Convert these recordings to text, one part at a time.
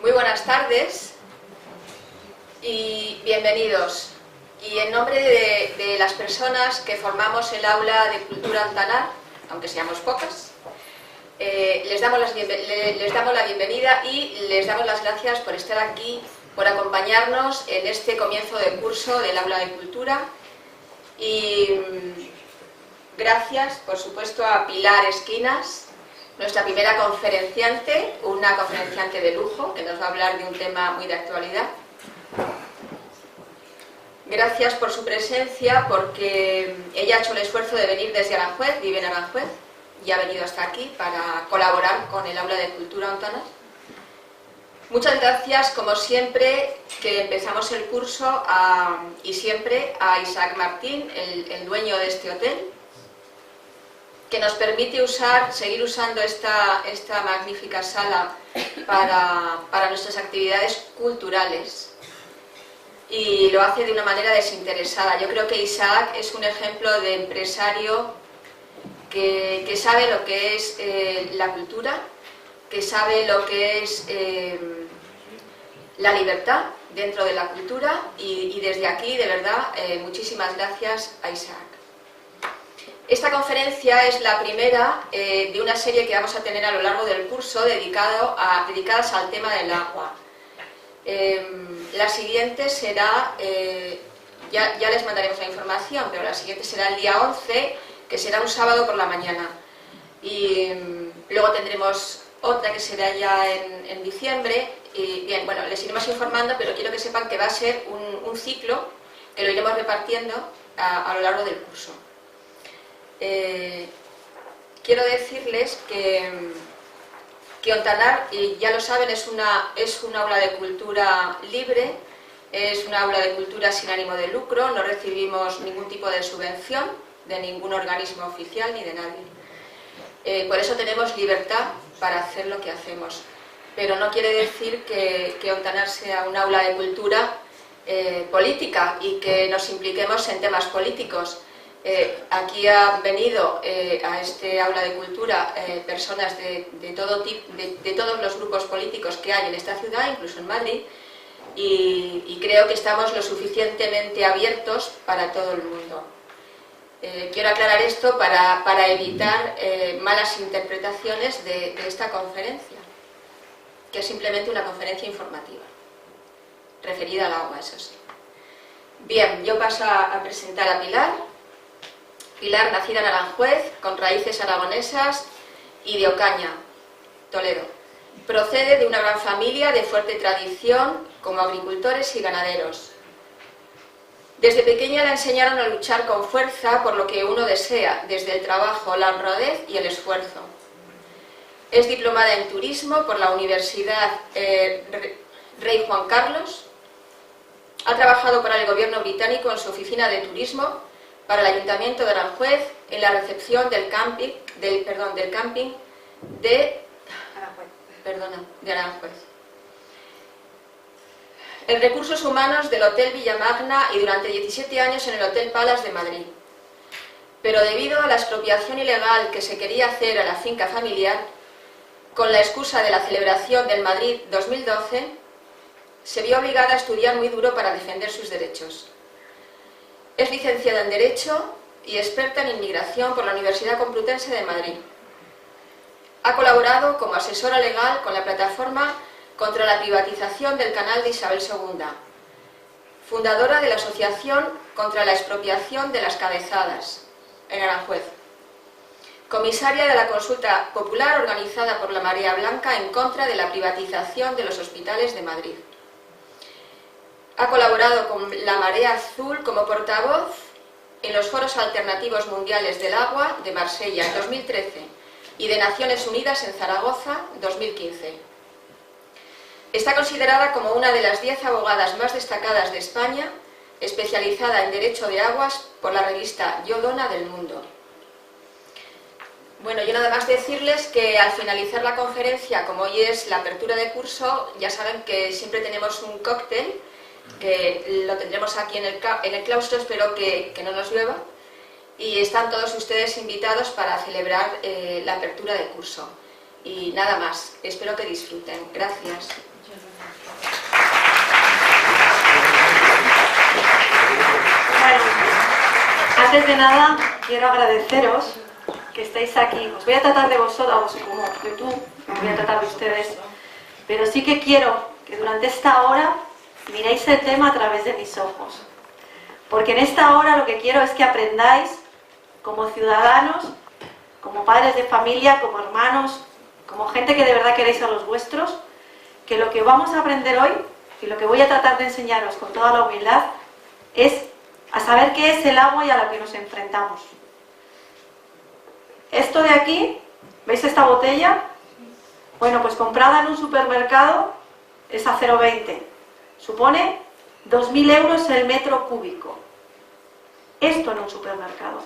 Muy buenas tardes y bienvenidos. Y en nombre de las personas que formamos el Aula de Cultura Ontanar, aunque seamos pocas, les damos la bienvenida y les damos las gracias por estar aquí, por acompañarnos en este comienzo de curso del Aula de Cultura. Y gracias, por supuesto, a Pilar Esquinas, nuestra primera conferenciante, una conferenciante de lujo, que nos va a hablar de un tema muy de actualidad. Gracias por su presencia, porque ella ha hecho el esfuerzo de venir desde Aranjuez, vive en Aranjuez, y ha venido hasta aquí para colaborar con el Aula de Cultura Ontanar. Muchas gracias, como siempre, que empezamos el curso, y siempre, a Isaac Martín, el dueño de este hotel, que nos permite seguir usando esta magnífica sala para nuestras actividades culturales. Y lo hace de una manera desinteresada. Yo creo que Isaac es un ejemplo de empresario que sabe lo que es la cultura, que sabe lo que es la libertad dentro de la cultura, y desde aquí, de verdad, muchísimas gracias a Isaac. Esta conferencia es la primera de una serie que vamos a tener a lo largo del curso dedicadas al tema del agua. La siguiente será, ya les mandaremos la información, pero la siguiente será el día 11, que será un sábado por la mañana. Y luego tendremos otra que será ya en diciembre. Y bien, bueno, les iremos informando, pero quiero que sepan que va a ser un ciclo que lo iremos repartiendo a lo largo del curso. Quiero decirles que Ontanar, y ya lo saben, es un aula de cultura libre, es un aula de cultura sin ánimo de lucro, no recibimos ningún tipo de subvención de ningún organismo oficial ni de nadie. Por eso tenemos libertad para hacer lo que hacemos, pero no quiere decir que Ontanar sea un aula de cultura política y que nos impliquemos en temas políticos. Aquí han venido a este aula de cultura personas de todos los grupos políticos que hay en esta ciudad, incluso en Madrid, y creo que estamos lo suficientemente abiertos para todo el mundo. Quiero aclarar esto para evitar malas interpretaciones de esta conferencia, que es simplemente una conferencia informativa, referida al agua, eso sí. Bien, yo paso a presentar a Pilar. Pilar, nacida en Aranjuez, con raíces aragonesas, y de Ocaña, Toledo. Procede de una gran familia de fuerte tradición como agricultores y ganaderos. Desde pequeña la enseñaron a luchar con fuerza por lo que uno desea, desde el trabajo, la honradez y el esfuerzo. Es diplomada en turismo por la Universidad Rey Juan Carlos. Ha trabajado para el gobierno británico en su oficina de turismo, para el Ayuntamiento de Aranjuez, en la recepción del camping de Aranjuez. En recursos humanos del Hotel Villamagna y durante 17 años en el Hotel Palace de Madrid. Pero debido a la expropiación ilegal que se quería hacer a la finca familiar, con la excusa de la celebración del Madrid 2012, se vio obligada a estudiar muy duro para defender sus derechos. Es licenciada en Derecho y experta en Inmigración por la Universidad Complutense de Madrid. Ha colaborado como asesora legal con la plataforma contra la privatización del canal de Isabel II, fundadora de la Asociación contra la Expropiación de las Cabezadas, en Aranjuez, comisaria de la consulta popular organizada por la Marea Blanca en contra de la privatización de los hospitales de Madrid. Ha colaborado con la Marea Azul como portavoz en los Foros Alternativos Mundiales del Agua de Marsella en 2013 y de Naciones Unidas en Zaragoza 2015. Está considerada como una de las 10 abogadas más destacadas de España, especializada en Derecho de Aguas por la revista Yo Dona del Mundo. Bueno, yo nada más decirles que al finalizar la conferencia, como hoy es la apertura de curso, ya saben que siempre tenemos un cóctel, que lo tendremos aquí en el claustro, espero que no nos llueva, y están todos ustedes invitados para celebrar la apertura de curso. Y nada más, espero que disfruten. Gracias. Bueno, antes de nada quiero agradeceros que estéis aquí. Os voy a tratar de vosotros, como YouTube, os voy a tratar de ustedes, pero sí que quiero que durante esta hora miréis el tema a través de mis ojos. Porque en esta hora lo que quiero es que aprendáis como ciudadanos, como padres de familia, como hermanos, como gente que de verdad queréis a los vuestros, que lo que vamos a aprender hoy, y lo que voy a tratar de enseñaros con toda la humildad, es a saber qué es el agua y a lo que nos enfrentamos. Esto de aquí, ¿veis esta botella? Bueno, pues comprada en un supermercado es a 0,20. Supone 2.000 euros el metro cúbico. Esto en un supermercado.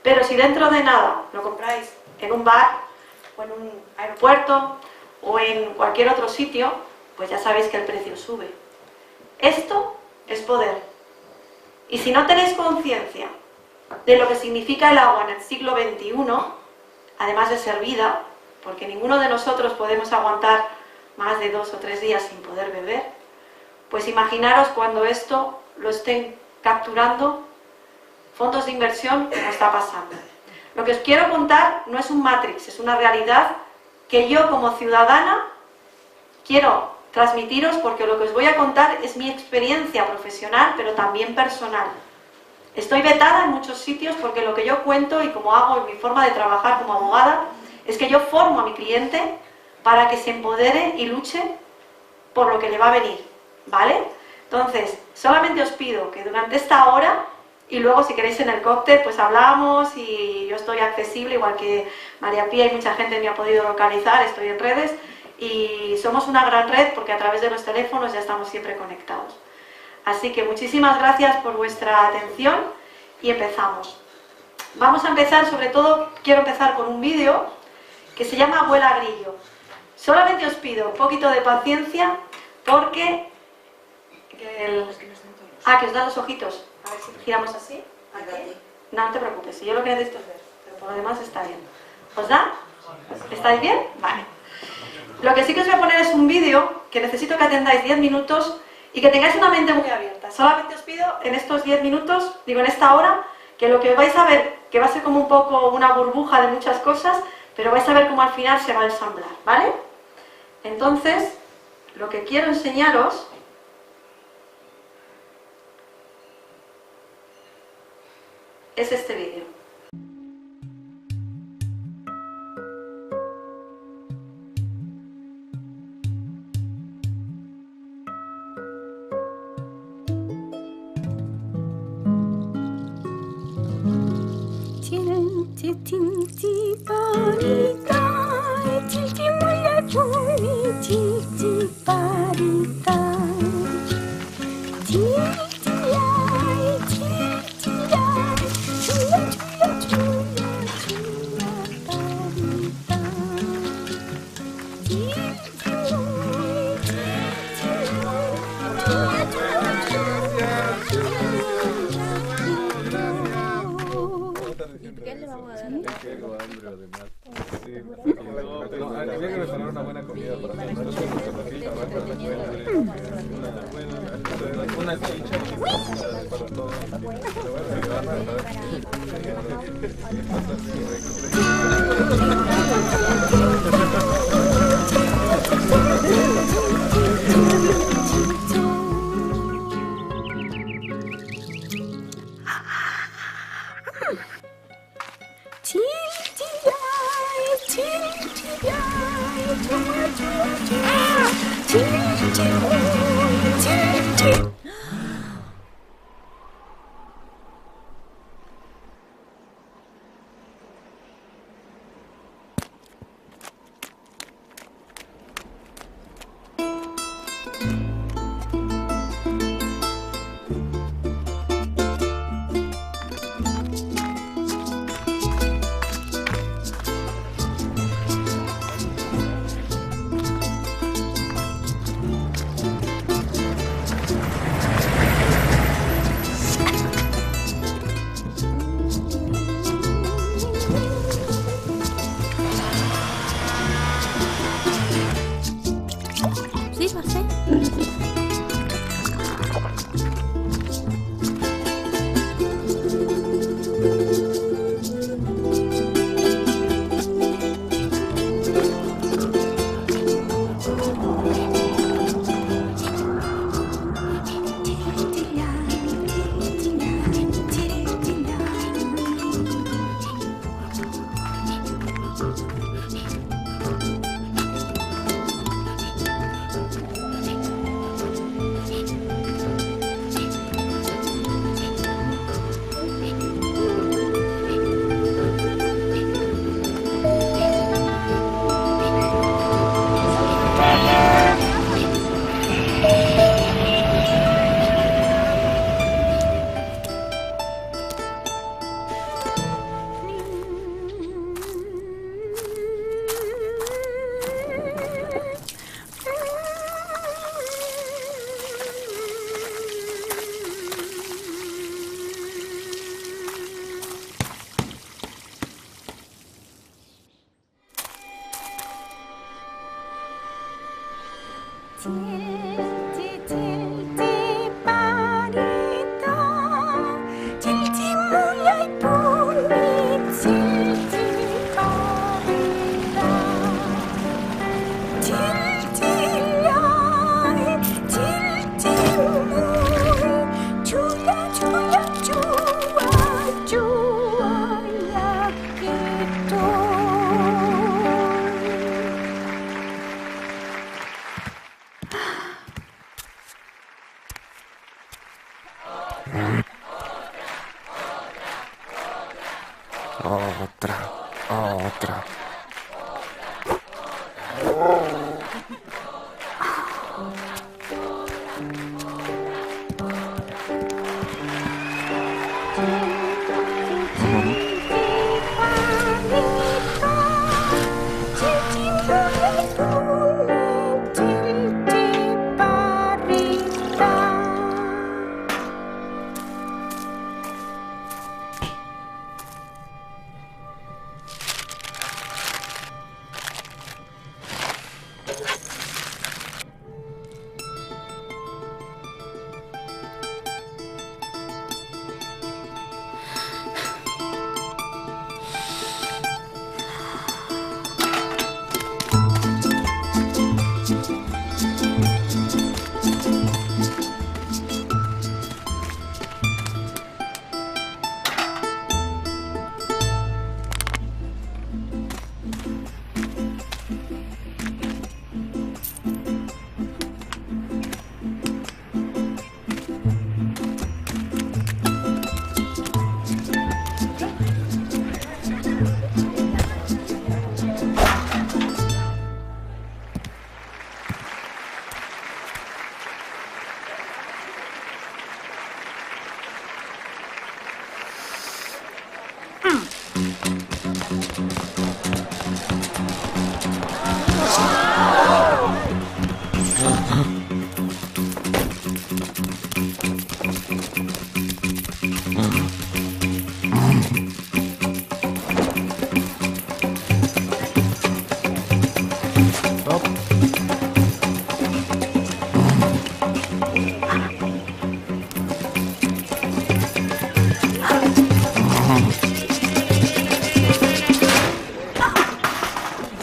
Pero si dentro de nada lo compráis en un bar, o en un aeropuerto, o en cualquier otro sitio, pues ya sabéis que el precio sube. Esto es poder. Y si no tenéis conciencia de lo que significa el agua en el siglo XXI, además de ser vida, porque ninguno de nosotros podemos aguantar más de 2 o 3 días sin poder beber, pues imaginaros cuando esto lo estén capturando fondos de inversión, como está pasando. Lo que os quiero contar no es un Matrix, es una realidad que yo como ciudadana quiero transmitiros, porque lo que os voy a contar es mi experiencia profesional, pero también personal. Estoy vetada en muchos sitios porque lo que yo cuento y como hago en mi forma de trabajar como abogada es que yo formo a mi cliente para que se empodere y luche por lo que le va a venir, ¿vale? Entonces, solamente os pido que durante esta hora, y luego si queréis en el cóctel, pues hablamos y yo estoy accesible, igual que María Pía y mucha gente me ha podido localizar, estoy en redes y somos una gran red porque a través de los teléfonos ya estamos siempre conectados. Así que muchísimas gracias por vuestra atención y empezamos. Vamos a empezar, sobre todo quiero empezar con un vídeo que se llama Abuela Grillo. Solamente os pido un poquito de paciencia porque... que os dan los ojitos. A ver si giramos así. ¿Aquí? No, no te preocupes, si yo lo que necesito es ver, pero por lo demás está bien. ¿Os da? ¿Estáis bien? Vale. Lo que sí que os voy a poner es un vídeo que necesito que atendáis 10 minutos y que tengáis una mente muy abierta. Solamente os pido en estos 10 minutos, digo en esta hora, que lo que vais a ver, que va a ser como un poco una burbuja de muchas cosas, pero vais a ver cómo al final se va a ensamblar, ¿vale? Entonces, lo que quiero enseñaros es este vídeo. Otra.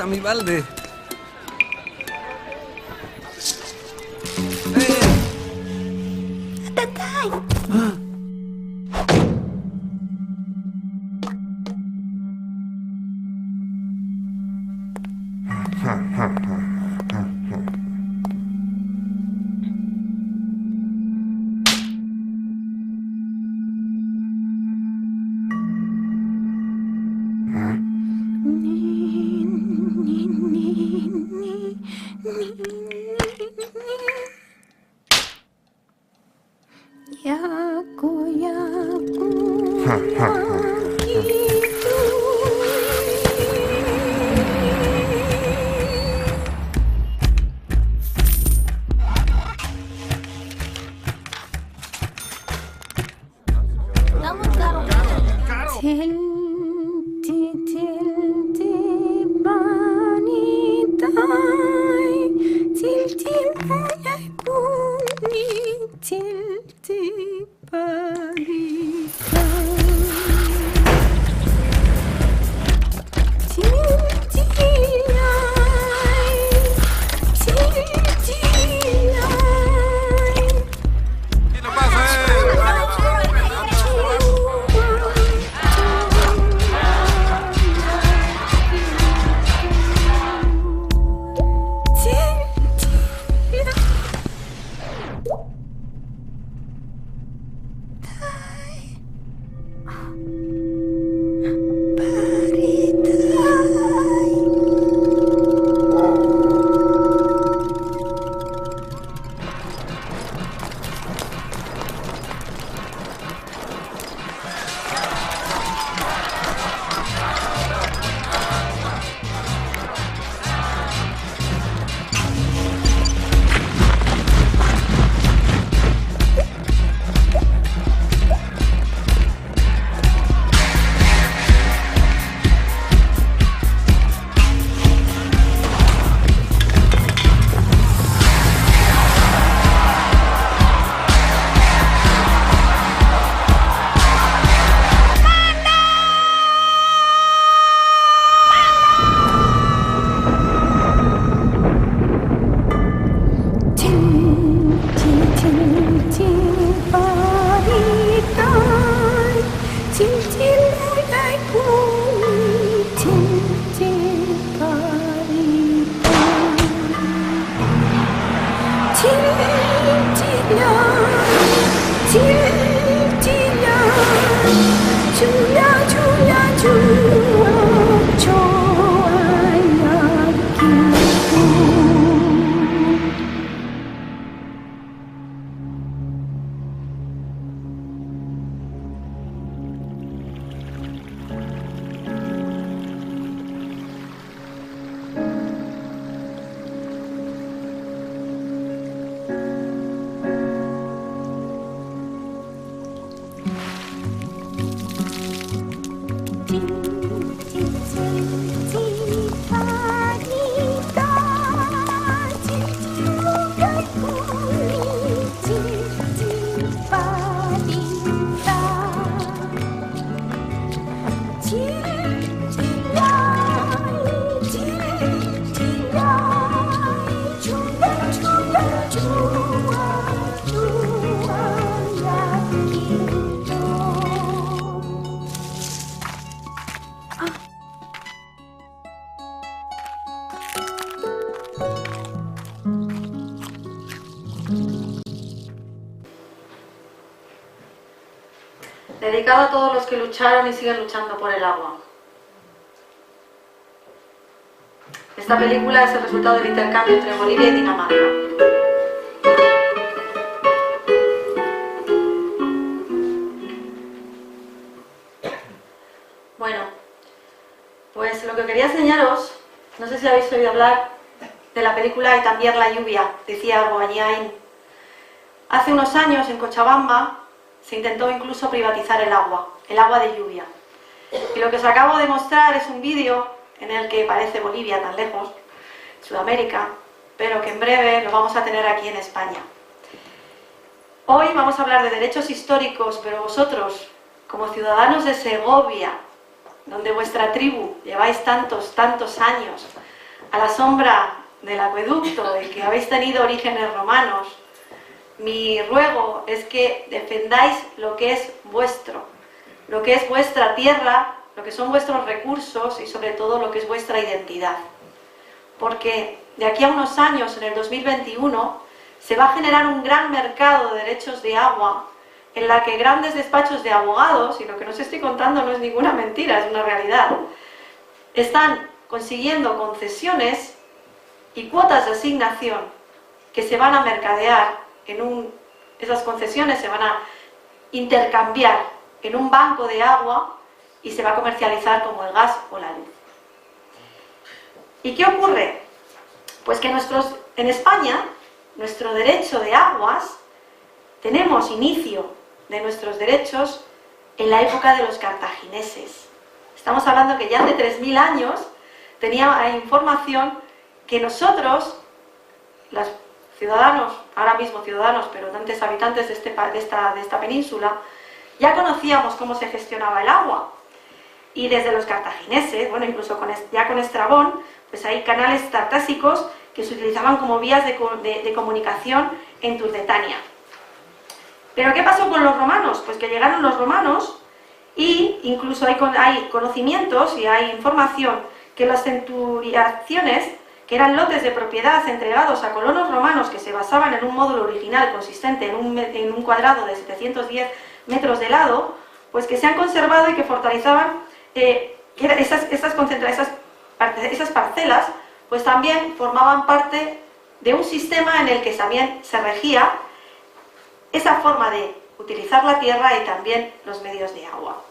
Mi balde. Tilti parita. dedicado a todos los que lucharon y siguen luchando por el agua. Esta película es el resultado del intercambio entre Bolivia y Dinamarca. Bueno, pues lo que quería enseñaros, no sé si habéis oído hablar de la película Y también la lluvia, decía Guanyain. Hace unos años en Cochabamba se intentó incluso privatizar el agua de lluvia. Y lo que os acabo de mostrar es un vídeo en el que parece Bolivia tan lejos, Sudamérica, pero que en breve lo vamos a tener aquí en España. Hoy vamos a hablar de derechos históricos, pero vosotros, como ciudadanos de Segovia, donde vuestra tribu lleváis tantos años a la sombra del acueducto y que habéis tenido orígenes romanos, mi ruego es que defendáis lo que es vuestro, lo que es vuestra tierra, lo que son vuestros recursos y sobre todo lo que es vuestra identidad. Porque de aquí a unos años, en el 2021, se va a generar un gran mercado de derechos de agua en la que grandes despachos de abogados, y lo que os estoy contando no es ninguna mentira, es una realidad, están consiguiendo concesiones y cuotas de asignación que se van a mercadear esas concesiones se van a intercambiar en un banco de agua y se va a comercializar como el gas o la luz. ¿Y qué ocurre? Pues que en España, nuestro derecho de aguas, tenemos inicio de nuestros derechos en la época de los cartagineses. Estamos hablando que ya hace 3000 años tenía información que nosotros, los ciudadanos, ahora mismo ciudadanos, pero antes habitantes de esta península, ya conocíamos cómo se gestionaba el agua. Y desde los cartagineses, bueno, incluso ya con Estrabón, pues hay canales tartásicos que se utilizaban como vías de comunicación en Turdetania. ¿Pero qué pasó con los romanos? Pues que llegaron los romanos y incluso hay conocimientos y hay información que las centuriaciones, que eran lotes de propiedad entregados a colonos romanos que se basaban en un módulo original consistente en un cuadrado de 710 metros de lado, pues que se han conservado y que fortaleceban esas parcelas, pues también formaban parte de un sistema en el que también se regía esa forma de utilizar la tierra y también los medios de agua.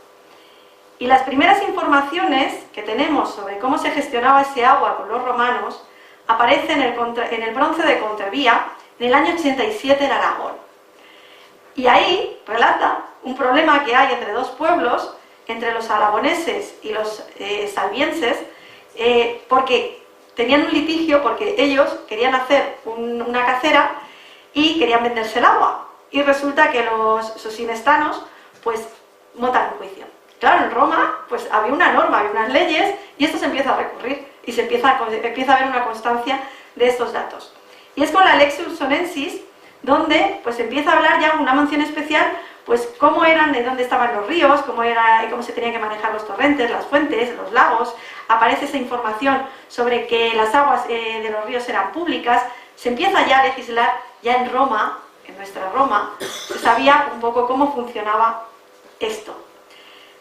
Y las primeras informaciones que tenemos sobre cómo se gestionaba ese agua por los romanos aparecen en el bronce de Contrevía en el año 87 en Aragón. Y ahí relata un problema que hay entre dos pueblos, entre los aragoneses y los salvienses, porque tenían un litigio porque ellos querían hacer una cacera y querían venderse el agua. Y resulta que los sosinestanos pues montan un juicio. Claro, en Roma pues había una norma, había unas leyes y esto se empieza a recurrir y se empieza a haber una constancia de estos datos. Y es con la Lex Ursonensis donde pues empieza a hablar ya una mención especial pues cómo eran, de dónde estaban los ríos, cómo se tenían que manejar los torrentes, las fuentes, los lagos. Aparece esa información sobre que las aguas de los ríos eran públicas. Se empieza ya a legislar ya en Roma, en nuestra Roma, se sabía un poco cómo funcionaba esto.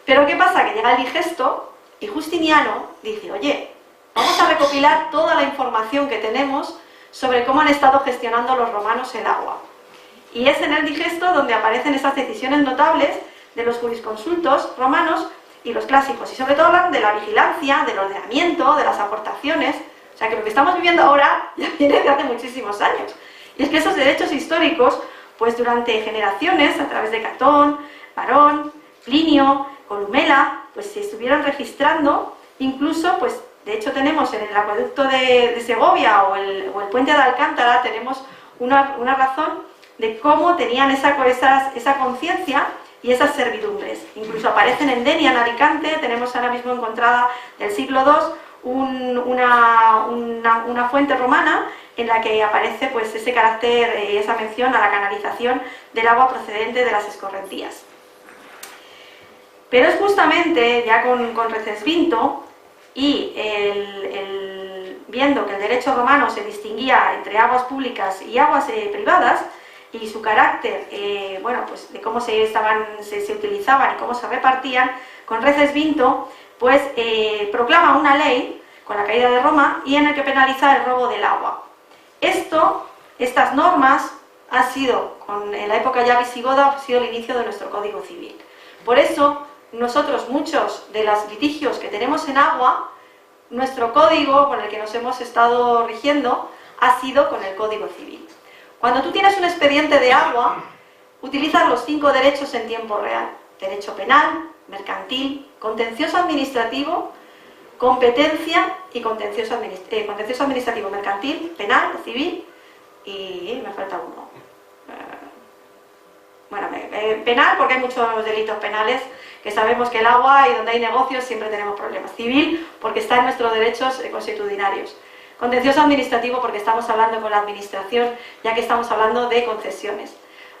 Pero ¿qué pasa? Que llega el digesto y Justiniano dice, oye, vamos a recopilar toda la información que tenemos sobre cómo han estado gestionando los romanos el agua. Y es en el digesto donde aparecen esas decisiones notables de los jurisconsultos romanos y los clásicos. Y sobre todo hablan de la vigilancia, del ordenamiento, de las aportaciones. O sea que lo que estamos viviendo ahora ya viene de hace muchísimos años. Y es que esos derechos históricos, pues durante generaciones, a través de Catón, Varón, Plinio, Columela, pues se estuvieron registrando, incluso, pues de hecho tenemos en el acueducto de Segovia o el puente de Alcántara, tenemos una razón de cómo tenían esa conciencia y esas servidumbres. Incluso aparecen en Denia, en Alicante, tenemos ahora mismo encontrada del siglo II una fuente romana en la que aparece pues ese carácter y esa mención a la canalización del agua procedente de las escorrentías. Pero es justamente ya con Recesvinto y viendo que el derecho romano se distinguía entre aguas públicas y aguas privadas, y su carácter, bueno, pues de cómo se utilizaban y cómo se repartían, con Reces Vinto, pues proclama una ley con la caída de Roma y en el que penaliza el robo del agua. Estas normas han sido, en la época ya visigoda, ha sido el inicio de nuestro Código Civil. Por eso, nosotros, muchos de los litigios que tenemos en agua, nuestro código con el que nos hemos estado rigiendo ha sido con el Código Civil. Cuando tú tienes un expediente de agua, utilizas los 5 derechos en tiempo real: derecho penal, mercantil, contencioso administrativo, competencia y contencioso administrativo, mercantil, penal, civil y me falta uno. Bueno, penal, porque hay muchos delitos penales que sabemos que el agua y donde hay negocios siempre tenemos problemas. Civil, porque está en nuestros derechos consuetudinarios. Contencioso administrativo, porque estamos hablando con la administración, ya que estamos hablando de concesiones.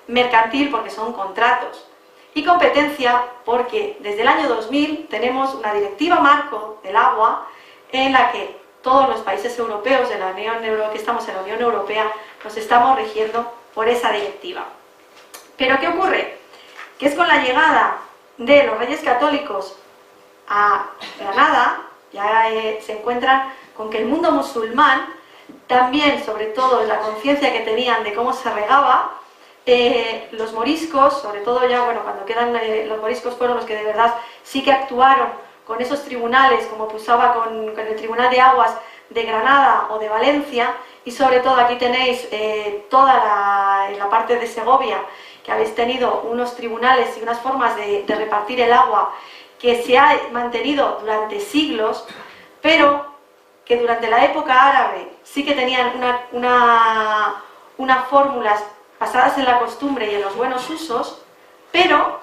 Mercantil, porque son contratos. Y competencia, porque desde el año 2000 tenemos una directiva marco del agua en la que todos los países europeos de la Unión Europea, que estamos en la Unión Europea, nos estamos rigiendo por esa directiva. Pero ¿qué ocurre? Que es con la llegada de los Reyes Católicos a Granada, ya se encuentran con que el mundo musulmán, también sobre todo en la conciencia que tenían de cómo se regaba, los moriscos, sobre todo ya, bueno, cuando quedan los moriscos fueron los que de verdad sí que actuaron con esos tribunales, como pasaba con el Tribunal de Aguas de Granada o de Valencia, y sobre todo aquí tenéis toda la parte de Segovia, que habéis tenido unos tribunales y unas formas de repartir el agua que se ha mantenido durante siglos, pero que durante la época árabe sí que tenían unas fórmulas basadas en la costumbre y en los buenos usos, pero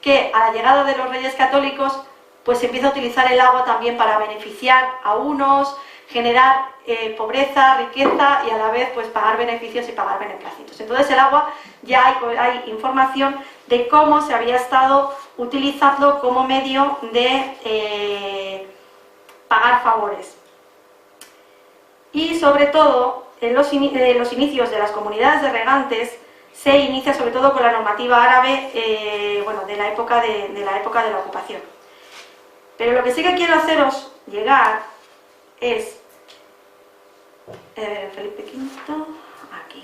que a la llegada de los Reyes Católicos pues se empieza a utilizar el agua también para beneficiar a unos, generar pobreza, riqueza y a la vez pues pagar beneficios y pagar beneplácitos. Entonces el agua ya hay información de cómo se había estado utilizando como medio de pagar favores. Y sobre todo, en los inicios de las comunidades de regantes se inicia sobre todo con la normativa árabe, bueno, de la época de la ocupación. Pero lo que sí que quiero haceros llegar es Felipe V, aquí,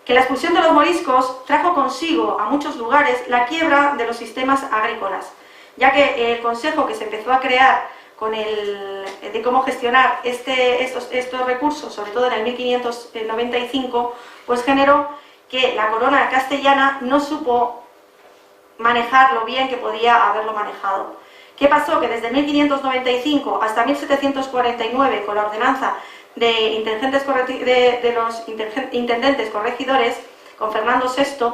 que la expulsión de los moriscos trajo consigo a muchos lugares la quiebra de los sistemas agrícolas, ya que el consejo que se empezó a crear de cómo gestionar estos recursos, sobre todo en el 1595, pues generó que la corona castellana no supo manejar lo bien que podía haberlo manejado. ¿Qué pasó? Que desde 1595 hasta 1749, con la ordenanza de los intendentes corregidores, con Fernando VI,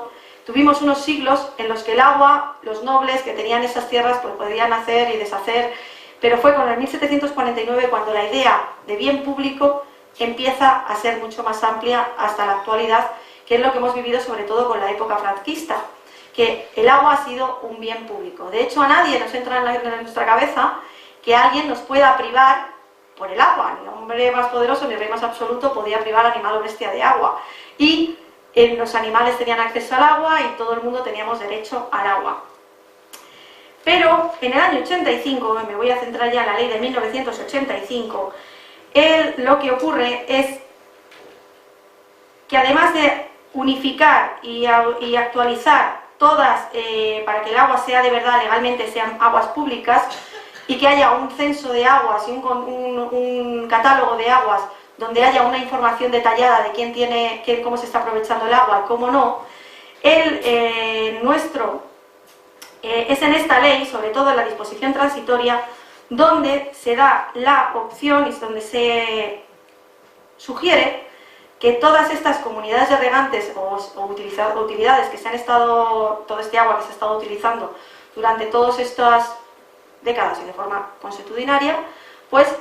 tuvimos unos siglos en los que el agua, los nobles que tenían esas tierras, pues podían hacer y deshacer, pero fue con el 1749 cuando la idea de bien público empieza a ser mucho más amplia hasta la actualidad, que es lo que hemos vivido sobre todo con la época franquista, que el agua ha sido un bien público. De hecho, a nadie nos entra en nuestra cabeza que alguien nos pueda privar por el agua. Ni hombre más poderoso ni rey más absoluto podía privar animal o bestia de agua. Y los animales tenían acceso al agua y todo el mundo teníamos derecho al agua. Pero en el año 85, me voy a centrar ya en la ley de 1985, lo que ocurre es que además de unificar y actualizar todas, para que el agua sea de verdad, legalmente sean aguas públicas, y que haya un censo de aguas y un catálogo de aguas donde haya una información detallada de quién tiene, cómo se está aprovechando el agua y cómo no, es en esta ley, sobre todo en la disposición transitoria, donde se da la opción y donde se sugiere que todas estas comunidades de regantes o utilidades que se han estado, todo este agua que se ha estado utilizando durante todas estas décadas y de forma consuetudinaria, pues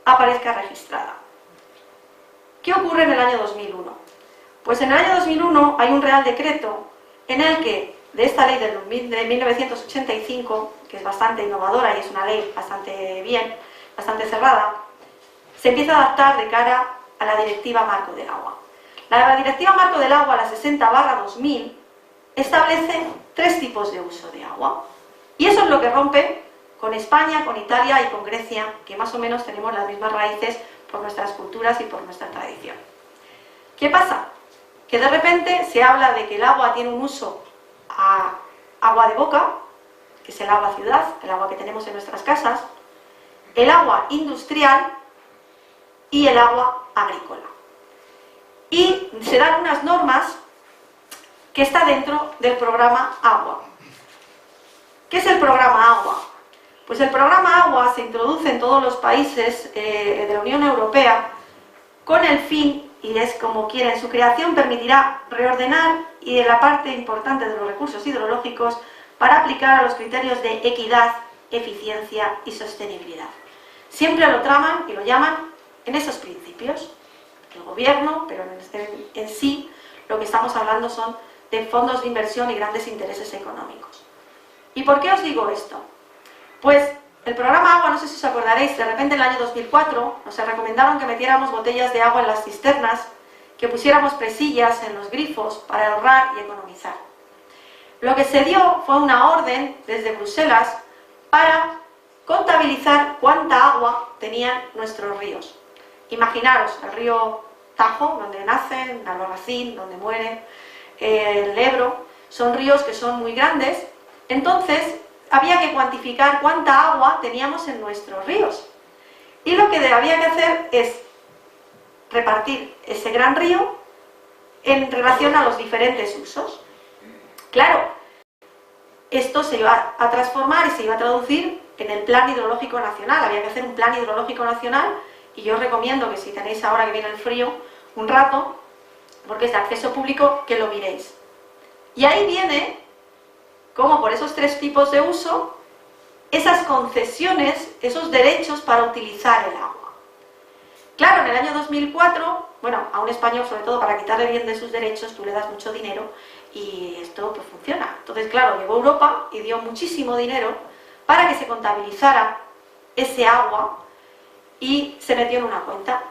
aparezca registrada. ¿Qué ocurre en el año 2001? Pues en el año 2001 hay un Real Decreto en el que, de esta ley de 1985, que es bastante innovadora y es una ley bastante bien, bastante cerrada, se empieza a adaptar de cara a la Directiva Marco del Agua. La Directiva Marco del Agua, la 60/2000, establece 3 tipos de uso de agua. Y eso es lo que rompe con España, con Italia y con Grecia, que más o menos tenemos las mismas raíces por nuestras culturas y por nuestra tradición. ¿Qué pasa? Que de repente se habla de que el agua tiene un uso a agua de boca, que es el agua ciudad, el agua que tenemos en nuestras casas, el agua industrial y el agua agrícola. Y se dan unas normas que está dentro del programa Agua. ¿Qué es el programa Agua? Pues el programa Agua se introduce en todos los países de la Unión Europea con el fin, y es como quieren, su creación permitirá reordenar y de la parte importante de los recursos hidrológicos para aplicar a los criterios de equidad, eficiencia y sostenibilidad. Siempre lo traman y lo llaman en esos principios. El gobierno, pero en sí lo que estamos hablando son de fondos de inversión y grandes intereses económicos. ¿Y por qué os digo esto? Pues el programa Agua, no sé si os acordaréis, de repente en el año 2004 nos recomendaron que metiéramos botellas de agua en las cisternas, que pusiéramos presillas en los grifos para ahorrar y economizar. Lo que se dio fue una orden desde Bruselas para contabilizar cuánta agua tenían nuestros ríos. Imaginaros el río Tajo, donde nacen, el Albarracín, donde muere, el Ebro, son ríos que son muy grandes, entonces había que cuantificar cuánta agua teníamos en nuestros ríos. Y lo que había que hacer es repartir ese gran río en relación a los diferentes usos. Claro, esto se iba a transformar y se iba a traducir en el Plan Hidrológico Nacional. Había que hacer un Plan Hidrológico Nacional y yo os recomiendo que si tenéis ahora que viene el frío un rato, porque es de acceso público, que lo miréis. Y ahí viene cómo por esos 3 tipos de uso, esas concesiones, esos derechos para utilizar el agua. Claro, en el año 2004, bueno, a un español, sobre todo para quitarle bien de sus derechos, tú le das mucho dinero y esto pues funciona. Entonces, claro, llegó Europa y dio muchísimo dinero para que se contabilizara ese agua y se metió en una cuenta.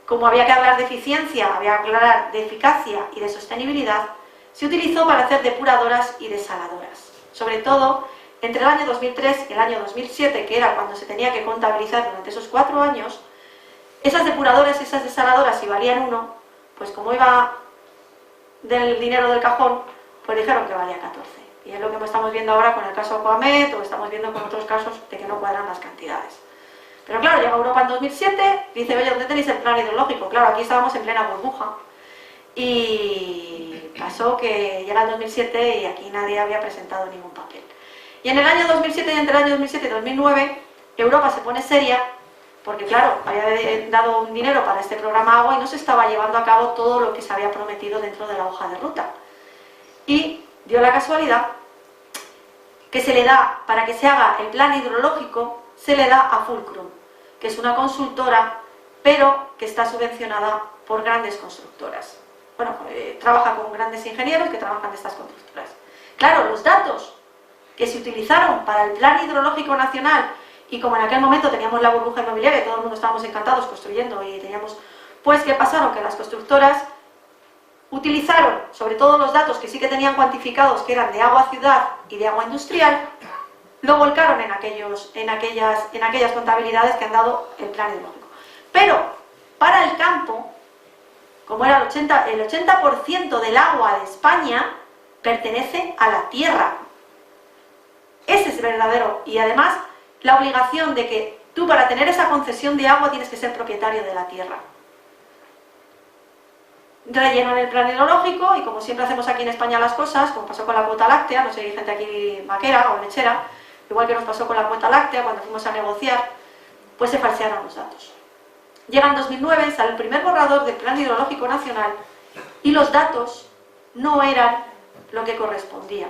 Como había que hablar de eficiencia, había que hablar de eficacia y de sostenibilidad, se utilizó para hacer depuradoras y desaladoras. Sobre todo, entre el año 2003 y el año 2007, que era cuando se tenía que contabilizar durante esos 4 años, esas depuradoras y esas desaladoras, si valían 1, pues como iba del dinero del cajón, pues dijeron que valía 14. Y es lo que estamos viendo ahora con el caso Aquamed, o estamos viendo con otros casos de que no cuadran las cantidades. Pero claro, llega Europa en 2007, dice, oye, ¿dónde tenéis el plan hidrológico? Claro, aquí estábamos en plena burbuja. Y pasó que llega el 2007 y aquí nadie había presentado ningún papel. Y en el año 2007 y entre el año 2007 y 2009, Europa se pone seria, porque claro, había dado un dinero para este programa Agua y no se estaba llevando a cabo todo lo que se había prometido dentro de la hoja de ruta. Y dio la casualidad que se le da, para que se haga el plan hidrológico, se le da a Fulcrum, que es una consultora, pero que está subvencionada por grandes constructoras. Bueno, trabaja con grandes ingenieros que trabajan de estas constructoras. Claro, los datos que se utilizaron para el Plan Hidrológico Nacional, y como en aquel momento teníamos la burbuja inmobiliaria y todo el mundo estábamos encantados construyendo y teníamos, pues ¿qué pasaron? Que las constructoras utilizaron, sobre todo los datos que sí que tenían cuantificados, que eran de agua ciudad y de agua industrial, lo volcaron en aquellas contabilidades que han dado el Plan Hidrológico. Pero para el campo, como era el 80% del agua de España pertenece a la tierra. Ese es verdadero. Y además, la obligación de que tú para tener esa concesión de agua tienes que ser propietario de la tierra. Rellenan el plan hidrológico y como siempre hacemos aquí en España las cosas, como pasó con la cuota láctea, no sé si hay gente aquí vaquera o lechera, igual que nos pasó con la cuota láctea cuando fuimos a negociar, pues se falsearon los datos. Llega en 2009, sale el primer borrador del Plan Hidrológico Nacional y los datos no eran lo que correspondía.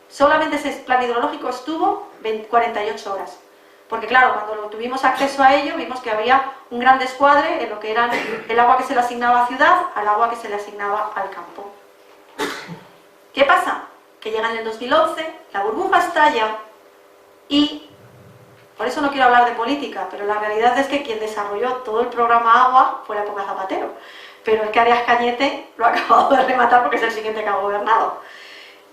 Solamente ese plan hidrológico estuvo 48 horas. Porque claro, cuando tuvimos acceso a ello, vimos que había un gran descuadre en lo que era el agua que se le asignaba a ciudad al agua que se le asignaba al campo. ¿Qué pasa? Que llega en el 2011, la burbuja estalla y Por eso no quiero hablar de política, pero la realidad es que quien desarrolló todo el programa Agua fue la época Zapatero. Pero es que Arias Cañete lo ha acabado de rematar porque es el siguiente que ha gobernado.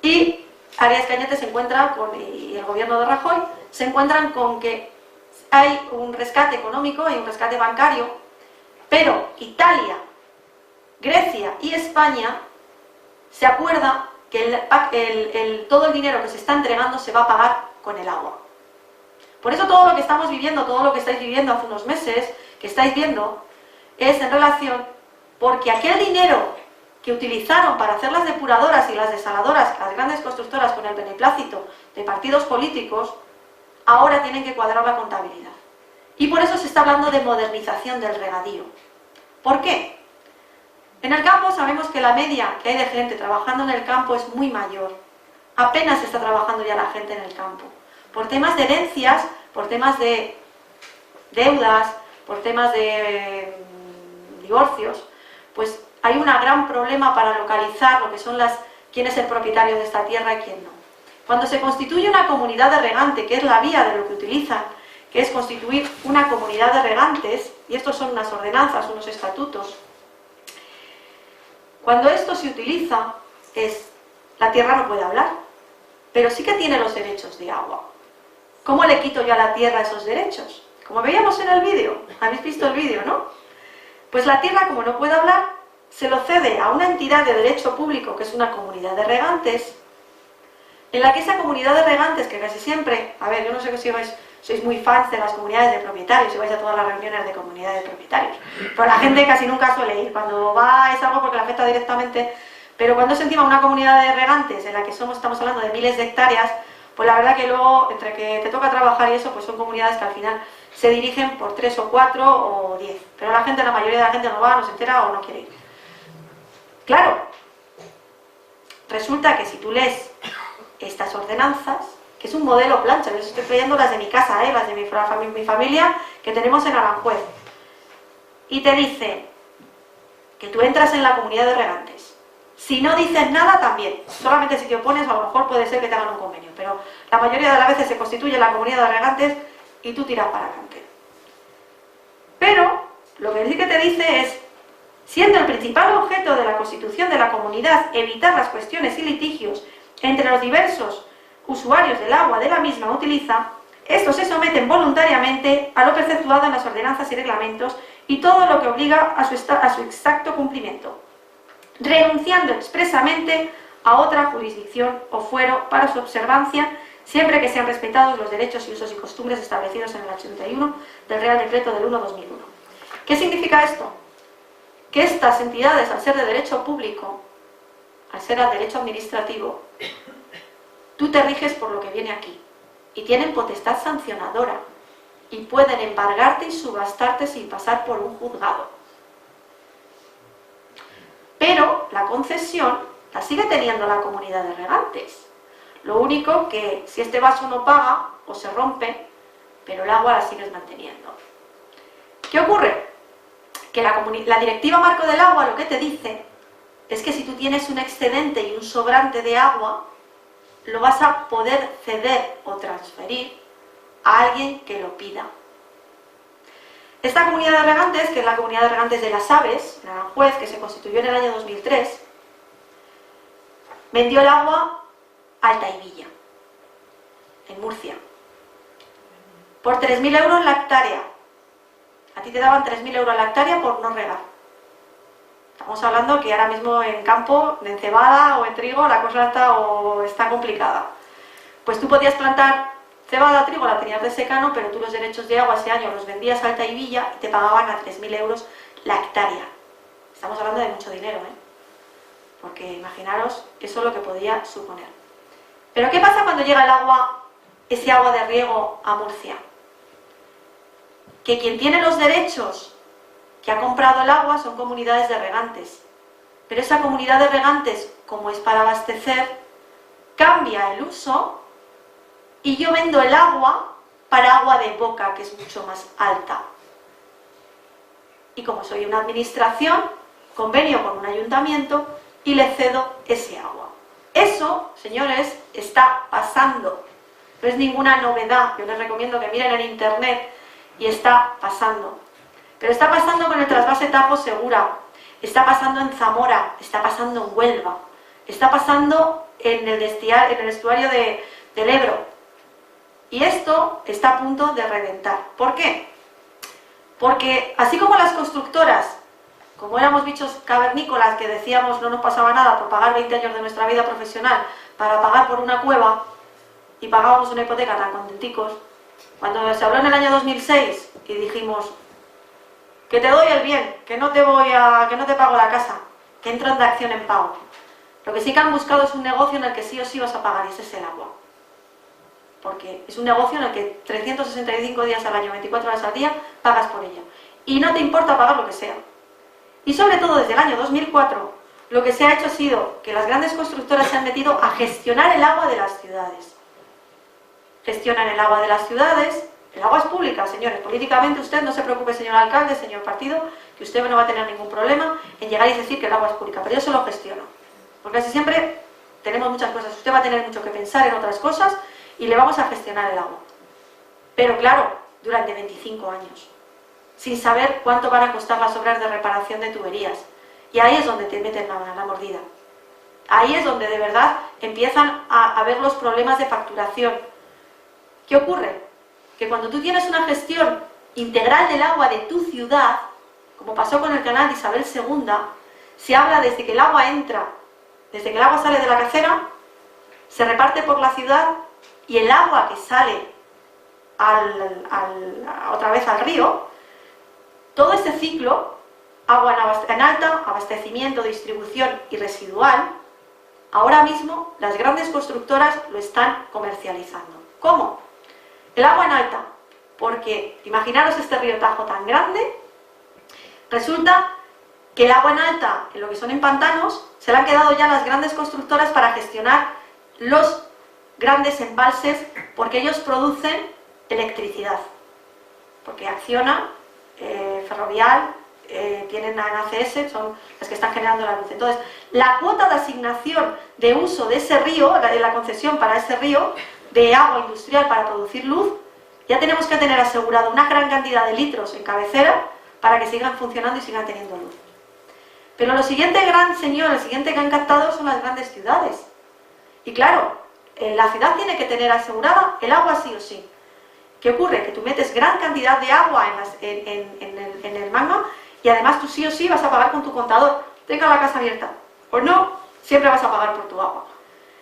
Y Arias Cañete se encuentra y el gobierno de Rajoy se encuentran con que hay un rescate económico, hay un rescate bancario, pero Italia, Grecia y España se acuerda que todo el dinero que se está entregando se va a pagar con el agua. Por eso todo lo que estamos viviendo, todo lo que estáis viviendo hace unos meses, que estáis viendo, es en relación porque aquel dinero que utilizaron para hacer las depuradoras y las desaladoras, las grandes constructoras con el beneplácito de partidos políticos, ahora tienen que cuadrar la contabilidad. Y por eso se está hablando de modernización del regadío. ¿Por qué? En el campo sabemos que la media que hay de gente trabajando en el campo es muy mayor. Apenas está trabajando ya la gente en el campo. Por temas de herencias, por temas de deudas, por temas de divorcios, pues hay un gran problema para localizar lo que son quién es el propietario de esta tierra y quién no. Cuando se constituye una comunidad de regante, que es la vía de lo que utilizan, que es constituir una comunidad de regantes, y estos son unas ordenanzas, unos estatutos, cuando esto se utiliza, la tierra no puede hablar, pero sí que tiene los derechos de agua. ¿Cómo le quito yo a la tierra esos derechos? Como veíamos en el vídeo, habéis visto el vídeo, ¿no? Pues la tierra, como no puede hablar, se lo cede a una entidad de derecho público, que es una comunidad de regantes, en la que esa comunidad de regantes, que casi siempre, a ver, yo no sé si sois muy fans de las comunidades de propietarios, si vais a todas las reuniones de comunidades de propietarios, pero la gente casi nunca suele ir, cuando va es algo porque la afecta directamente, pero cuando es encima una comunidad de regantes, en la que estamos hablando de miles de hectáreas, pues la verdad que luego, entre que te toca trabajar y eso, pues son comunidades que al final se dirigen por 3 o 4 o 10, pero la mayoría de la gente no va, no se entera o no quiere ir. Claro, resulta que si tú lees estas ordenanzas, que es un modelo plancha, yo estoy leyendo las de mi casa, las de mi familia, que tenemos en Aranjuez, y te dice que tú entras en la comunidad de regantes. Si no dices nada, también. Solamente si te opones, a lo mejor puede ser que te hagan un convenio, pero la mayoría de las veces se constituye la comunidad de regantes y tú tiras para adelante. Pero lo que sí que te dice es, siendo el principal objeto de la constitución de la comunidad evitar las cuestiones y litigios entre los diversos usuarios del agua de la misma utiliza, estos se someten voluntariamente a lo preceptuado en las ordenanzas y reglamentos y todo lo que obliga a su exacto cumplimiento, renunciando expresamente a otra jurisdicción o fuero para su observancia, siempre que sean respetados los derechos y usos y costumbres establecidos en el 81 del Real Decreto del 1/2001. ¿Qué significa esto? Que estas entidades, al ser de derecho público, al ser al derecho administrativo, tú te riges por lo que viene aquí y tienen potestad sancionadora y pueden embargarte y subastarte sin pasar por un juzgado. Pero la concesión la sigue teniendo la comunidad de regantes. Lo único que si este vaso no paga o se rompe, pero el agua la sigues manteniendo. ¿Qué ocurre? Que la Directiva Marco del Agua lo que te dice es que si tú tienes un excedente y un sobrante de agua, lo vas a poder ceder o transferir a alguien que lo pida. Esta comunidad de regantes, que es la comunidad de regantes de las Aves, en Aranjuez, que se constituyó en el año 2003, vendió el agua a Altaivilla, en Murcia, por 3.000 euros la hectárea. A ti te daban 3.000 euros la hectárea por no regar. Estamos hablando que ahora mismo en campo, en cebada o en trigo, la cosa está complicada. Pues tú podías plantar cebada, trigo, la tenías de secano, pero tú los derechos de agua ese año los vendías a Altaivilla y te pagaban a 3.000 euros la hectárea. Estamos hablando de mucho dinero, porque imaginaros eso es lo que podía suponer. Pero ¿qué pasa cuando llega el agua, ese agua de riego a Murcia? Que quien tiene los derechos que ha comprado el agua son comunidades de regantes. Pero esa comunidad de regantes, como es para abastecer, cambia el uso y yo vendo el agua para agua de boca, que es mucho más alta. Y como soy una administración, convenio con un ayuntamiento y le cedo ese agua. Eso, señores, está pasando. no es ninguna novedad. Yo les recomiendo que miren en internet y está pasando. Pero está pasando con el trasvase Tajo Segura, está pasando en Zamora, está pasando en Huelva, está pasando en el estuario del Ebro. Y esto está a punto de reventar. ¿Por qué? Porque así como las constructoras, como éramos bichos cavernícolas que decíamos no nos pasaba nada por pagar 20 años de nuestra vida profesional para pagar por una cueva y pagábamos una hipoteca tan contenticos, cuando se habló en el año 2006 y dijimos que te doy el bien, que no te pago la casa, que entro en acción en pago. Lo que sí que han buscado es un negocio en el que sí o sí vas a pagar, y ese es el agua. Porque es un negocio en el que 365 días al año, 24 horas al día, pagas por ella. Y no te importa pagar lo que sea. Y sobre todo desde el año 2004, lo que se ha hecho ha sido que las grandes constructoras se han metido a gestionar el agua de las ciudades. Gestionan el agua de las ciudades. El agua es pública, señores. Políticamente usted no se preocupe, señor alcalde, señor partido, que usted no va a tener ningún problema en llegar y decir que el agua es pública. Pero yo se lo gestiono. Porque así siempre tenemos muchas cosas. Usted va a tener mucho que pensar en otras cosas y le vamos a gestionar el agua. Pero claro, durante 25 años. Sin saber cuánto van a costar las obras de reparación de tuberías. Y ahí es donde te meten la mordida. Ahí es donde de verdad empiezan a haber los problemas de facturación. ¿Qué ocurre? Que cuando tú tienes una gestión integral del agua de tu ciudad, como pasó con el canal de Isabel II, se habla desde que el agua entra, desde que el agua sale de la cacera, se reparte por la ciudad y el agua que sale otra vez al río, todo ese ciclo, agua en alta, abastecimiento, distribución y residual, ahora mismo las grandes constructoras lo están comercializando. ¿Cómo? El agua en alta, porque imaginaros este río Tajo tan grande, resulta que el agua en alta, en lo que son en pantanos, se le han quedado ya las grandes constructoras para gestionar los grandes embalses, porque ellos producen electricidad, porque Acciona, Ferrovial, tienen a ACS, son las que están generando la luz. Entonces, la cuota de asignación de uso de ese río, la concesión para ese río, de agua industrial para producir luz, ya tenemos que tener asegurado una gran cantidad de litros en cabecera para que sigan funcionando y sigan teniendo luz. Pero lo siguiente el siguiente que han captado son las grandes ciudades. Y claro, la ciudad tiene que tener asegurada el agua sí o sí. ¿Qué ocurre? Que tú metes gran cantidad de agua en el magma y además tú sí o sí vas a pagar con tu contador. Tenga la casa abierta o no, siempre vas a pagar por tu agua.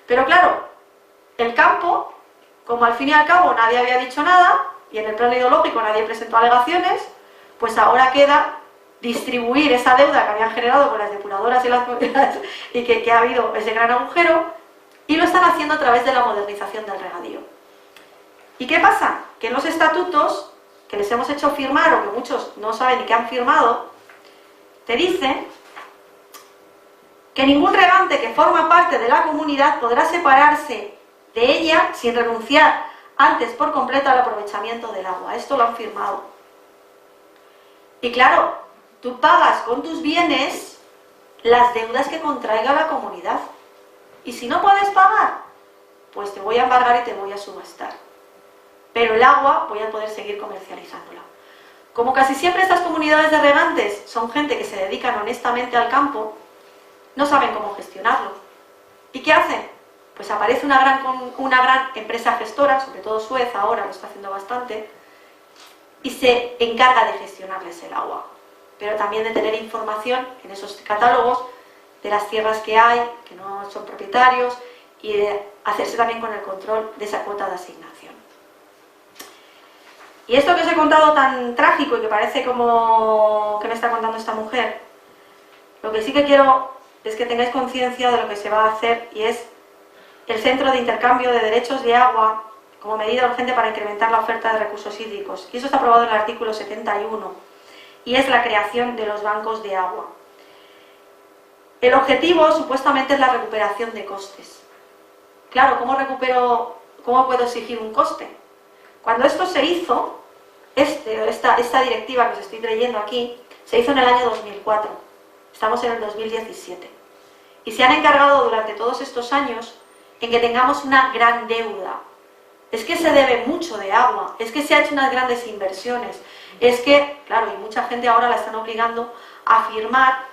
Pero claro, el campo, como al fin y al cabo nadie había dicho nada y en el plano ideológico nadie presentó alegaciones, pues ahora queda distribuir esa deuda que habían generado con las depuradoras y que ha habido ese gran agujero, y lo están haciendo a través de la modernización del regadío. ¿Y qué pasa? Que en los estatutos que les hemos hecho firmar, o que muchos no saben ni que han firmado, te dicen que ningún regante que forma parte de la comunidad podrá separarse de ella sin renunciar antes por completo al aprovechamiento del agua. Esto lo han firmado. Y claro, tú pagas con tus bienes las deudas que contraiga la comunidad. Y si no puedes pagar, pues te voy a embargar y te voy a subastar. Pero el agua voy a poder seguir comercializándola. Como casi siempre estas comunidades de regantes son gente que se dedican honestamente al campo, no saben cómo gestionarlo. ¿Y qué hacen? Pues aparece una gran empresa gestora, sobre todo Suez ahora lo está haciendo bastante, y se encarga de gestionarles el agua, pero también de tener información en esos catálogos de las tierras que hay, que no son propietarios, y de hacerse también con el control de esa cuota de asignación. Y esto que os he contado tan trágico y que parece como que me está contando esta mujer, lo que sí que quiero es que tengáis conciencia de lo que se va a hacer, y es el Centro de Intercambio de Derechos de Agua como medida urgente para incrementar la oferta de recursos hídricos. Y eso está aprobado en el artículo 71, y es la creación de los bancos de agua. El objetivo supuestamente es la recuperación de costes. Claro, ¿cómo puedo exigir un coste? Cuando esto se hizo, esta directiva que os estoy leyendo aquí, se hizo en el año 2004. Estamos en el 2017. Y se han encargado durante todos estos años en que tengamos una gran deuda. es que se debe mucho de agua, es que se ha hecho unas grandes inversiones, es que, claro, y mucha gente ahora la están obligando a firmar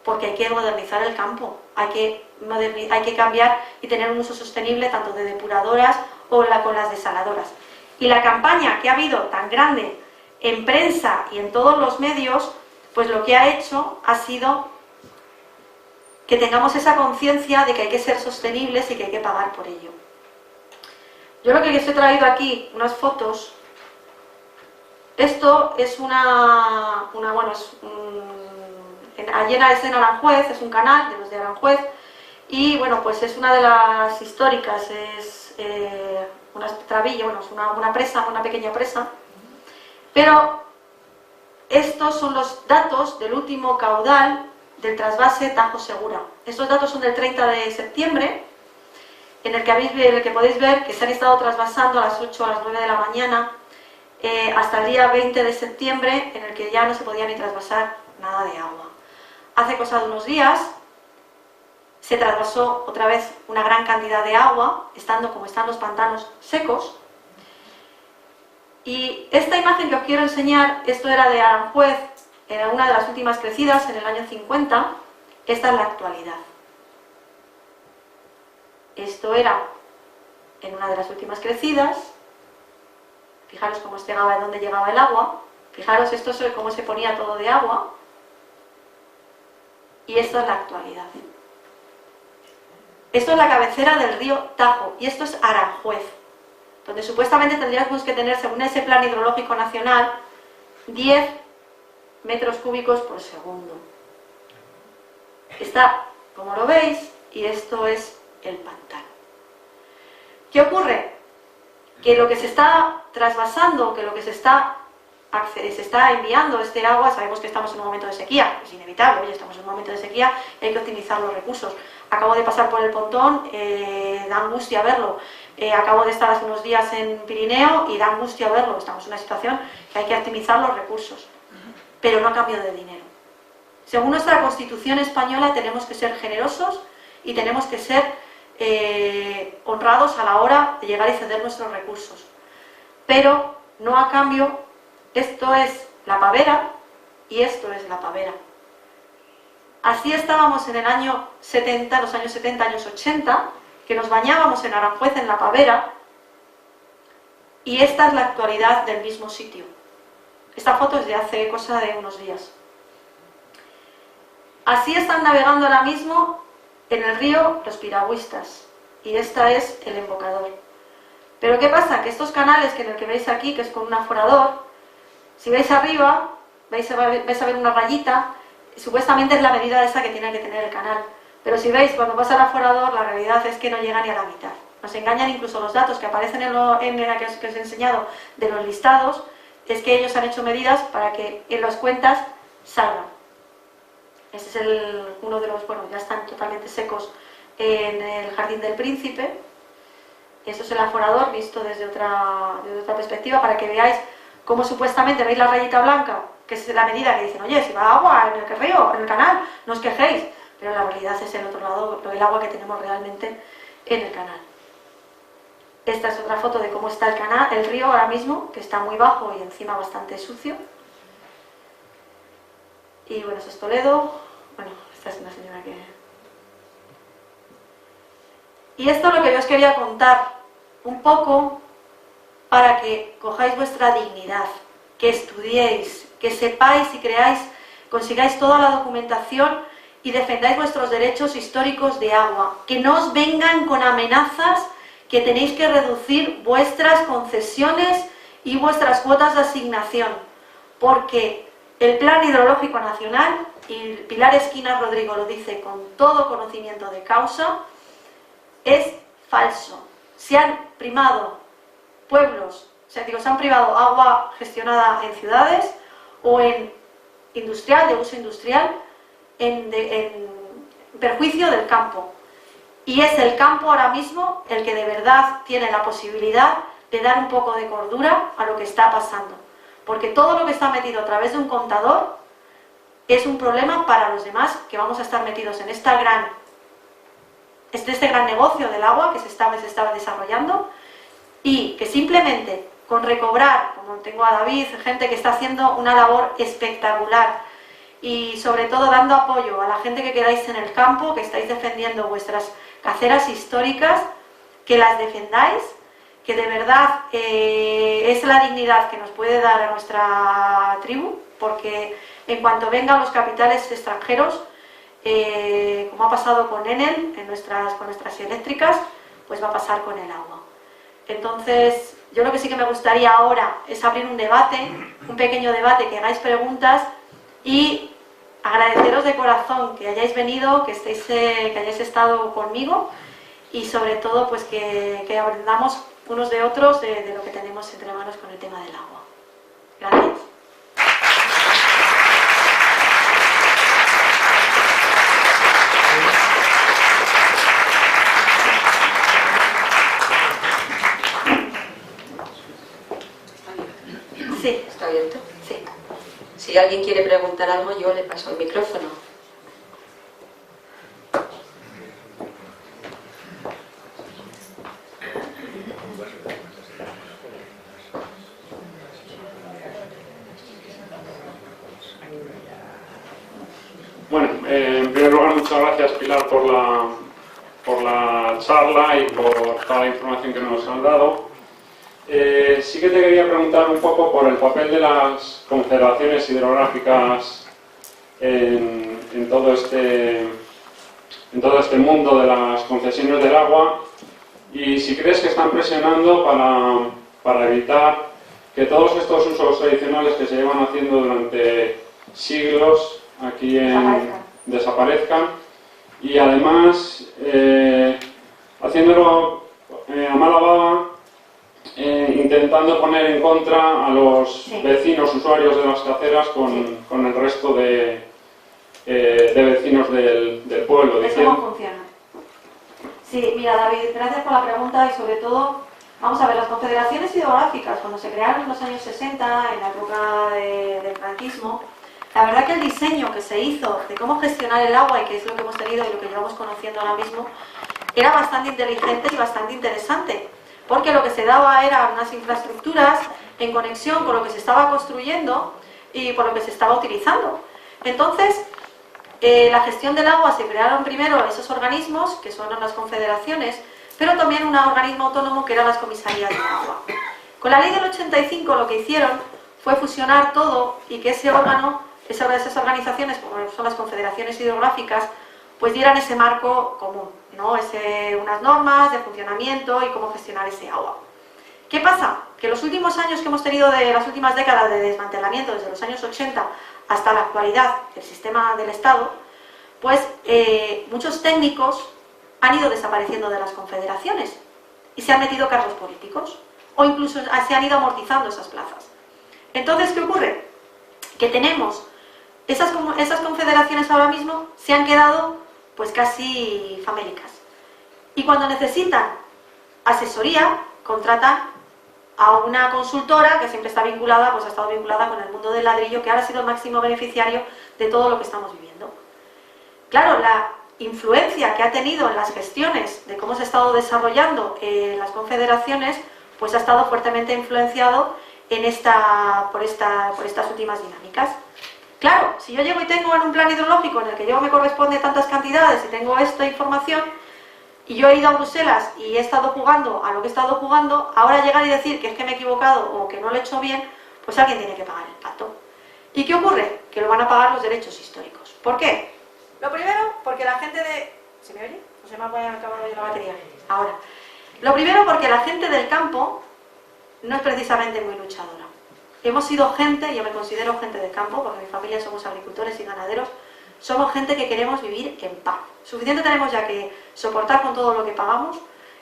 porque hay que modernizar el campo, hay que cambiar y tener un uso sostenible tanto de depuradoras o con las desaladoras. Y la campaña que ha habido tan grande en prensa y en todos los medios, pues lo que ha hecho ha sido que tengamos esa conciencia de que hay que ser sostenibles y que hay que pagar por ello. Yo lo que les he traído aquí, unas fotos. Esto es es en Aranjuez, es un canal de los de Aranjuez, y bueno, pues es una de las históricas, es una trabilla, bueno, es una presa, una pequeña presa, pero estos son los datos del último caudal del trasvase Tajo Segura. Estos datos son del 30 de septiembre, en el que podéis ver que se han estado trasvasando a las 8 a las 9 de la mañana, hasta el día 20 de septiembre, en el que ya no se podía ni trasvasar nada de agua. Hace cosa de unos días se trasvasó otra vez una gran cantidad de agua, estando como están los pantanos secos. Y esta imagen que os quiero enseñar, esto era de Aranjuez, era una de las últimas crecidas en el año 50, esta es la actualidad. Esto era en una de las últimas crecidas, fijaros cómo llegaba, dónde llegaba el agua, fijaros esto es cómo se ponía todo de agua, y esta es la actualidad. Esto es la cabecera del río Tajo, y esto es Aranjuez, donde supuestamente tendríamos que tener, según ese plan hidrológico nacional, 10 metros cúbicos por segundo. Está, como lo veis, y esto es el pantano. ¿Qué ocurre? Que lo que se está trasvasando, que lo que se está enviando este agua, sabemos que estamos en un momento de sequía, es inevitable, oye, estamos en un momento de sequía y hay que optimizar los recursos. Acabo de pasar por el Pontón, da angustia verlo. Acabo de estar hace unos días en Pirineo y da angustia verlo. Estamos en una situación que hay que optimizar los recursos, pero no a cambio de dinero. Según nuestra Constitución española tenemos que ser generosos y tenemos que ser honrados a la hora de llegar y ceder nuestros recursos, pero no a cambio. Esto es la pavera y esto es la pavera. Así estábamos en el año 70, los años 70, años 80, que nos bañábamos en Aranjuez en la pavera, y esta es la actualidad del mismo sitio. Esta foto es de hace cosa de unos días. Así están navegando ahora mismo en el río los piragüistas, y este es el embocador. Pero ¿qué pasa? Que estos canales en el que veis aquí, que es con un aforador, si veis arriba, vais a ver una rayita, supuestamente es la medida esa que tiene que tener el canal. Pero si veis, cuando pasa el aforador, la realidad es que no llega ni a la mitad. Nos engañan incluso los datos que aparecen en la que os he enseñado de los listados, es que ellos han hecho medidas para que en las cuentas salgan. Este es uno de los, bueno, ya están totalmente secos en el Jardín del Príncipe. Eso es el aforador visto desde otra perspectiva, para que veáis cómo supuestamente veis la rayita blanca, que es la medida que dicen, oye, si va agua en el río, en el canal, no os quejéis, pero la realidad es el otro lado, el agua que tenemos realmente en el canal. Esta es otra foto de cómo está el canal, el río ahora mismo, que está muy bajo y encima bastante sucio. Y bueno, eso es Toledo. Bueno, esta es una señora que... Y esto es lo que yo os quería contar, un poco para que cojáis vuestra dignidad, que estudiéis, que sepáis y creáis, consigáis toda la documentación y defendáis vuestros derechos históricos de agua, que no os vengan con amenazas que tenéis que reducir vuestras concesiones y vuestras cuotas de asignación, porque el Plan Hidrológico Nacional, y Pilar Esquinas Rodrigo lo dice con todo conocimiento de causa, es falso. Se han primado pueblos, se han privado agua gestionada en ciudades o en industrial, de uso industrial, en perjuicio del campo. Y es el campo ahora mismo el que de verdad tiene la posibilidad de dar un poco de cordura a lo que está pasando. Porque todo lo que está metido a través de un contador es un problema para los demás que vamos a estar metidos en este gran negocio del agua que se está desarrollando, y que simplemente con recobrar, como tengo a David, gente que está haciendo una labor espectacular, y sobre todo dando apoyo a la gente que quedáis en el campo, que estáis defendiendo vuestras caceras históricas, que las defendáis, que de verdad es la dignidad que nos puede dar a nuestra tribu, porque en cuanto vengan los capitales extranjeros, como ha pasado con Enel, con nuestras eléctricas, pues va a pasar con el agua. Entonces, yo lo que sí que me gustaría ahora es abrir un debate, un pequeño debate, que hagáis preguntas y agradeceros de corazón que hayáis venido, que hayáis estado conmigo y sobre todo pues que aprendamos unos de otros de lo que tenemos entre manos con el tema del agua. Gracias. Sí. ¿Está abierto? Sí. Si alguien quiere preguntar algo, yo le paso el micrófono. Bueno, en primer lugar, muchas gracias, Pilar, por la charla y por toda la información que nos han dado. Sí que te quería preguntar un poco por el papel de las confederaciones hidrográficas en todo este mundo de las concesiones del agua, y si crees que están presionando para evitar que todos estos usos tradicionales que se llevan haciendo durante siglos aquí desaparezcan, y además haciéndolo a mala baba, intentando poner en contra a los vecinos usuarios de las caceras con el resto de vecinos del pueblo. ¿Cómo funciona? Sí, mira, David, gracias por la pregunta y sobre todo, vamos a ver, las confederaciones hidrográficas, cuando se crearon en los años 60, en la época del franquismo, la verdad que el diseño que se hizo de cómo gestionar el agua, y que es lo que hemos tenido y lo que llevamos conociendo ahora mismo, era bastante inteligente y bastante interesante, porque lo que se daba eran unas infraestructuras en conexión con lo que se estaba construyendo y por lo que se estaba utilizando. Entonces, la gestión del agua, se crearon primero esos organismos, que son las confederaciones, pero también un organismo autónomo que eran las comisarías de agua. Con la ley del 85 lo que hicieron fue fusionar todo y que ese órgano, esas organizaciones, como son las confederaciones hidrográficas, pues dieran ese marco común, ¿no? Unas normas de funcionamiento y cómo gestionar ese agua. ¿Qué pasa? Que los últimos años que hemos tenido, de las últimas décadas de desmantelamiento, desde los años 80 hasta la actualidad del sistema del Estado, pues muchos técnicos han ido desapareciendo de las confederaciones y se han metido cargos políticos, o incluso se han ido amortizando esas plazas. Entonces, ¿qué ocurre? Que tenemos esas confederaciones ahora mismo se han quedado pues casi famélicas. Y cuando necesitan asesoría, contratan a una consultora que siempre está vinculada, pues ha estado vinculada con el mundo del ladrillo, que ahora ha sido el máximo beneficiario de todo lo que estamos viviendo. Claro, la influencia que ha tenido en las gestiones de cómo se ha estado desarrollando las confederaciones, pues ha estado fuertemente influenciado por estas últimas dinámicas. Claro, si yo llego y tengo en un plan hidrológico en el que yo me corresponde tantas cantidades y tengo esta información, y yo he ido a Bruselas y he estado jugando a lo que he estado jugando, ahora llegar y decir que es que me he equivocado o que no lo he hecho bien, pues alguien tiene que pagar el pato. ¿Y qué ocurre? Que lo van a pagar los derechos históricos. ¿Por qué? Lo primero, porque la gente de... ¿Se me oye? ¿O se me ha acabado la batería? Ahora. Lo primero, porque la gente del campo no es precisamente muy luchadora. Hemos sido gente, yo me considero gente del campo, porque mi familia somos agricultores y ganaderos, somos gente que queremos vivir en paz. Suficiente tenemos ya que soportar con todo lo que pagamos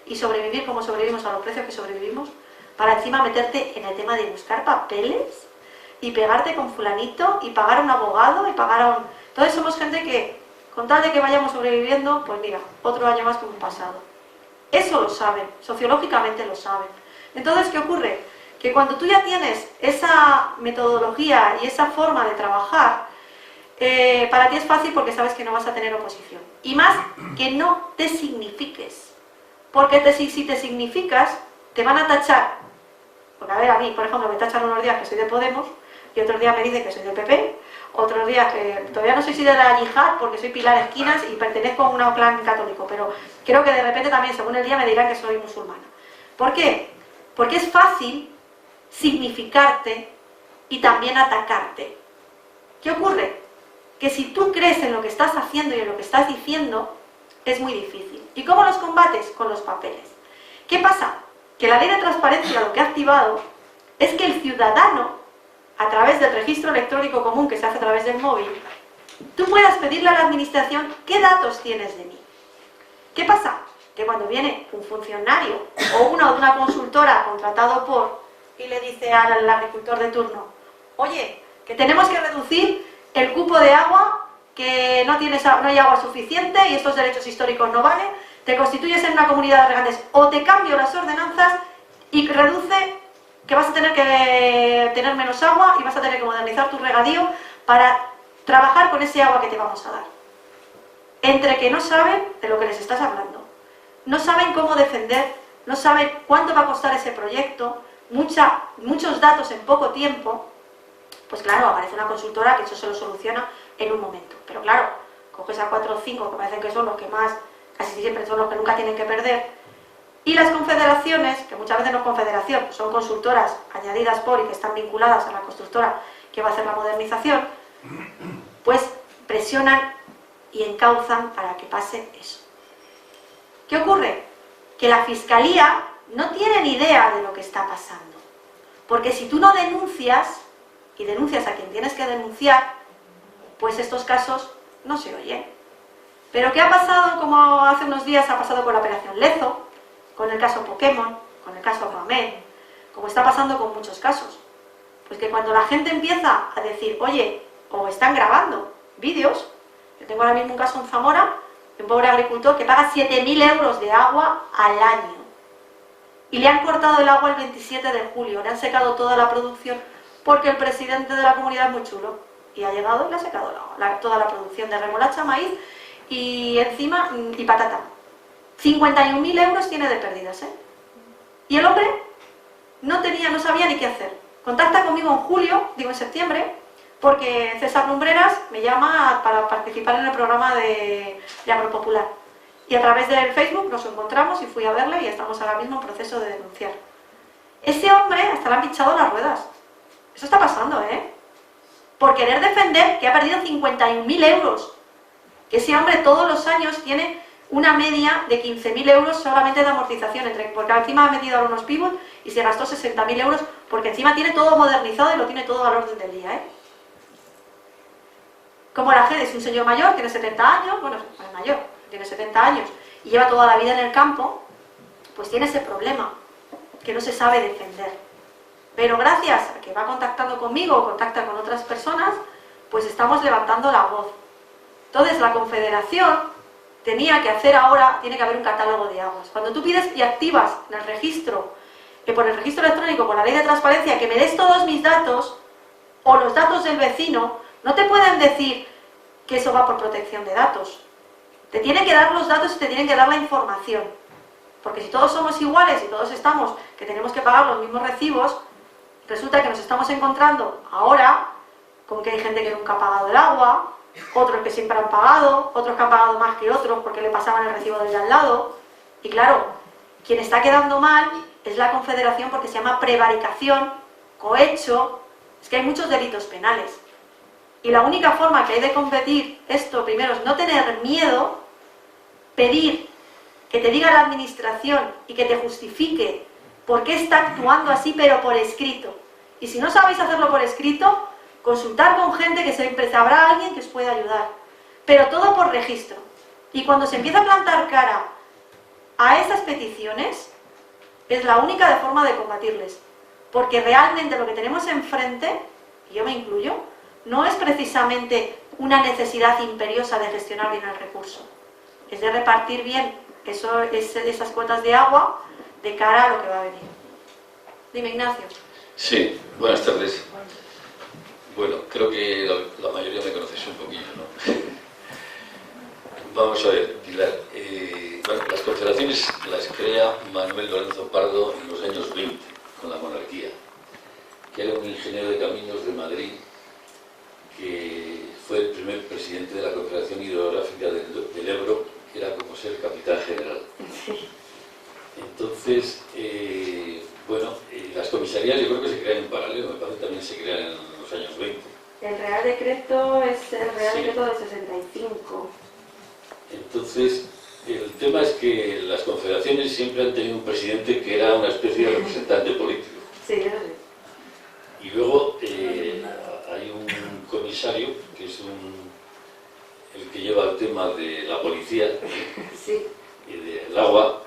y sobrevivir como sobrevivimos a los precios que sobrevivimos, para encima meterte en el tema de buscar papeles y pegarte con fulanito y pagar a un abogado y pagar a un... Entonces somos gente que, con tal de que vayamos sobreviviendo, pues mira, otro año más que un pasado. Eso lo saben, sociológicamente lo saben. Entonces, ¿qué ocurre? Que cuando tú ya tienes esa metodología y esa forma de trabajar, para ti es fácil porque sabes que no vas a tener oposición. Y más que no te signifiques. Porque si te significas, te van a tachar, porque a ver, a mí, por ejemplo, me tachan unos días que soy de Podemos y otros días me dicen que soy del PP, otros días que todavía no soy si de la yihad porque soy Pilar Esquinas y pertenezco a un clan católico, pero creo que de repente también, según el día, me dirán que soy musulmana. ¿Por qué? Porque es fácil significarte y también atacarte. ¿Qué ocurre? Que si tú crees en lo que estás haciendo y en lo que estás diciendo, es muy difícil. ¿Y cómo los combates? Con los papeles. ¿Qué pasa? Que la ley de transparencia lo que ha activado es que el ciudadano, a través del registro electrónico común que se hace a través del móvil, tú puedas pedirle a la administración qué datos tienes de mí. ¿Qué pasa? Que cuando viene un funcionario o una consultora contratado por y le dice al agricultor de turno, oye, que tenemos que reducir el cupo de agua, que no hay agua suficiente y estos derechos históricos no valen, te constituyes en una comunidad de regantes o te cambio las ordenanzas y reduce que vas a tener que tener menos agua y vas a tener que modernizar tu regadío para trabajar con ese agua que te vamos a dar. Entre que no saben de lo que les estás hablando, no saben cómo defender, no saben cuánto va a costar ese proyecto, muchos datos en poco tiempo, pues claro, aparece una consultora que eso se lo soluciona en un momento. Pero claro, coges a 4 o 5 que parecen que son los que más, casi siempre son los que nunca tienen que perder, y las confederaciones, que muchas veces no es confederación, son consultoras añadidas por y que están vinculadas a la constructora que va a hacer la modernización, pues presionan y encauzan para que pase eso. ¿Qué ocurre? Que la Fiscalía no tiene ni idea de lo que está pasando. Porque si tú no denuncias, y denuncias a quien tienes que denunciar, pues estos casos no se oyen. Pero ¿qué ha pasado? Como hace unos días ha pasado con la operación Lezo, con el caso Pokémon, con el caso Mohamed, como está pasando con muchos casos. Pues que cuando la gente empieza a decir, oye, o están grabando vídeos, yo tengo ahora mismo un caso en Zamora, de un pobre agricultor que paga 7.000 euros de agua al año. Y le han cortado el agua el 27 de julio, le han secado toda la producción, porque el presidente de la comunidad es muy chulo. Y ha llegado y le ha secado toda la producción de remolacha, maíz y encima y patata. 51.000 euros tiene de pérdidas, ¿eh? Y el hombre no sabía ni qué hacer. Contacta conmigo en julio, digo en septiembre, porque César Lumbreras me llama para participar en el programa de Agropopular. Y a través del Facebook nos encontramos y fui a verle y estamos ahora mismo en proceso de denunciar. Ese hombre hasta le han pinchado las ruedas. Eso está pasando, ¿eh? Por querer defender que ha perdido 51.000 euros. Que ese hombre todos los años tiene una media de 15.000 euros solamente de amortización, porque encima ha metido algunos pivots y se gastó 60.000 euros, porque encima tiene todo modernizado y lo tiene todo al orden del día, ¿eh? Como la gente es un señor mayor, tiene 70 años, bueno, es mayor, tiene 70 años y lleva toda la vida en el campo, pues tiene ese problema, que no se sabe defender. Pero gracias a que va contactando conmigo o contacta con otras personas, pues estamos levantando la voz. Entonces la Confederación tenía que hacer ahora, tiene que haber un catálogo de aguas. Cuando tú pides y activas en el registro, por el registro electrónico, por la ley de transparencia, que me des todos mis datos, o los datos del vecino, no te pueden decir que eso va por protección de datos. Te tienen que dar los datos y te tienen que dar la información. Porque si todos somos iguales y todos estamos, que tenemos que pagar los mismos recibos, resulta que nos estamos encontrando ahora con que hay gente que nunca ha pagado el agua, otros que siempre han pagado, otros que han pagado más que otros porque le pasaban el recibo del de al lado. Y claro, quien está quedando mal es la Confederación porque se llama prevaricación, cohecho, es que hay muchos delitos penales. Y la única forma que hay de combatir esto, primero, es no tener miedo, pedir que te diga la administración y que te justifique por qué está actuando así, pero por escrito. Y si no sabéis hacerlo por escrito, consultar con gente que siempre sabrá alguien que os pueda ayudar. Pero todo por registro. Y cuando se empieza a plantar cara a esas peticiones, es la única forma de combatirles. Porque realmente lo que tenemos enfrente, y yo me incluyo, no es precisamente una necesidad imperiosa de gestionar bien el recurso. Es de repartir bien esas cuotas de agua de cara a lo que va a venir. Dime, Ignacio. Sí, buenas tardes. Bueno, creo que la mayoría me conocéis un poquillo, ¿no? Vamos a ver, Pilar. Bueno, las confederaciones las crea Manuel Lorenzo Pardo en los años 20, con la monarquía, que era un ingeniero de caminos de Madrid, que fue el primer presidente de la Confederación Hidrográfica del Ebro, que era como ser capitán general. Entonces, bueno, las comisarías yo creo que se crean en paralelo, me parece que también se crean en los años 20. El Real Decreto es el Real Decreto del 65. Entonces, el tema es que las confederaciones siempre han tenido un presidente que era una especie de representante político. Sí, eso sí. Y luego hay un comisario, que es el que lleva el tema de la policía Sí. y del agua.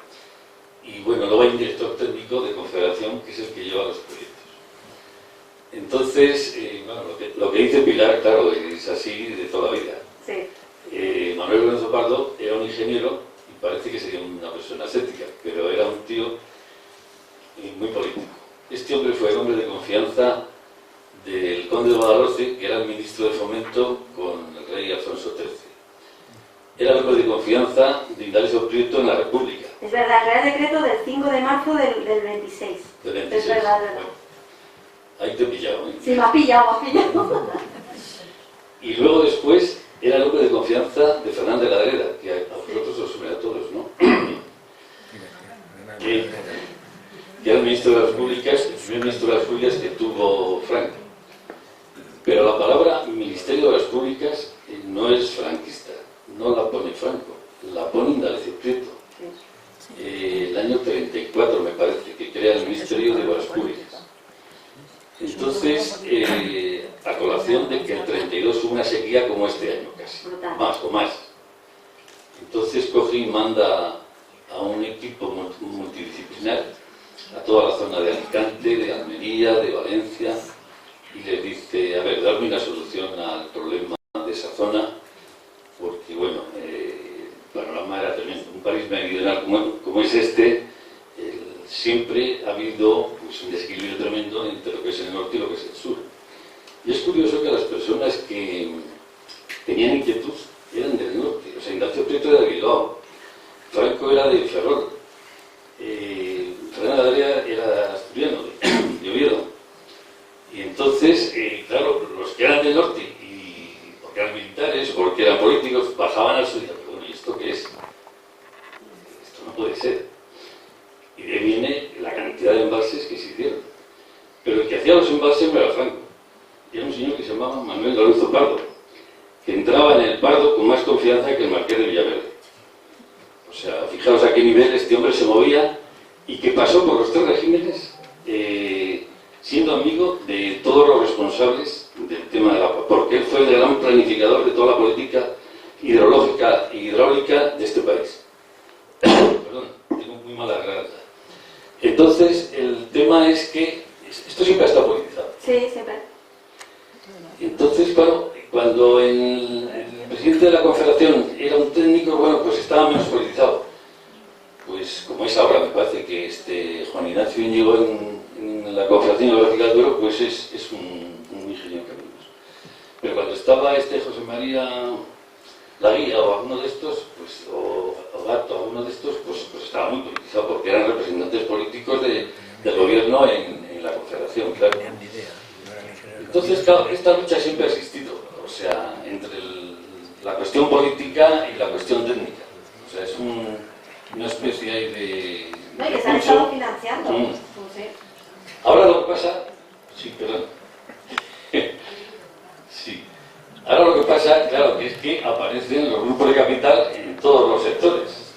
Y bueno, luego hay un director técnico de confederación, que es el que lleva los proyectos. Entonces, bueno, lo que dice Pilar, claro, es así de toda la vida. Sí. Manuel Lorenzo Pardo era un ingeniero y parece que sería una persona escéptica, pero era un tío muy político. Este hombre fue el hombre de confianza del conde de Guadalhorce, que era el ministro de Fomento con el rey Alfonso XIII. Era el hombre de confianza de Indalecio Prieto en la República. Es verdad, el Real Decreto del 5 de marzo del 26. Del 26. Es verdad, es verdad. Bueno, ahí te he pillado, ¿eh? Sí, me ha pillado, me ha pillado. Y luego después era el hombre de confianza de Fernández de la Greda, que a vosotros os suena a todos, ¿no? que era el ministro de las Públicas, el primer ministro de las Públicas que tuvo Franco. Pero la palabra Ministerio de las Públicas no es franquista, no la pone Franco, la pone Indalecio Prieto. El año 34 me parece que crea el Ministerio de las Públicas. Entonces, a colación de que el 32 hubo una sequía como este año casi, más o más. Entonces coge y manda a un equipo multidisciplinar a toda la zona de Alicante, de Almería, de Valencia, y les dice, a ver, darme una solución al problema de esa zona, porque bueno, el panorama era tremendo. Un país meridional como es este, siempre ha habido pues, un desequilibrio tremendo entre lo que es el norte y lo que es el sur. Y es curioso que las personas que tenían inquietud eran del norte. O sea, Indalecio Prieto era de Bilbao, Franco era de Ferrol, Fernández de la Greda era asturiano, de Oviedo. Y entonces, claro, los que eran del norte, y porque eran militares, porque eran políticos, bajaban al sur y decían, pero bueno, ¿y esto qué es? Esto no puede ser. Y de ahí viene la cantidad de embalses que se hicieron. Pero el que hacía los embalses no era Franco. Era un señor que se llamaba Manuel Lorenzo Pardo, que entraba en el Pardo con más confianza que el Marqués de Villaverde. O sea, fijaos a qué nivel este hombre se movía y que pasó por los tres regímenes siendo amigo de todos los responsables del tema del agua, porque él fue el gran planificador de toda la política hidrológica e hidráulica de este país. Perdón, tengo muy mala garganta. Entonces, el tema es que esto siempre ha estado politizado. Sí, siempre. Entonces, claro, cuando el presidente de la Confederación era un técnico, bueno, pues estaba menos politizado. Pues como es ahora, me parece que Juan Ignacio Íñigo en la Confederación Hidrográfica del Duero, pues es un ingeniero de caminos. Pero cuando estaba José María Laguía o alguno de estos, pues, o Gato, alguno de estos, pues estaba muy politizado porque eran representantes políticos del gobierno en la Confederación, claro. Entonces, claro, esta lucha siempre ha existido, o sea, entre la cuestión política y la cuestión técnica. O sea, es una especie ahí de... No, y que se han estado financiando. Pues, sí. Ahora lo que pasa... Sí, perdón. Sí. Ahora lo que pasa, claro, es que aparecen los grupos de capital en todos los sectores.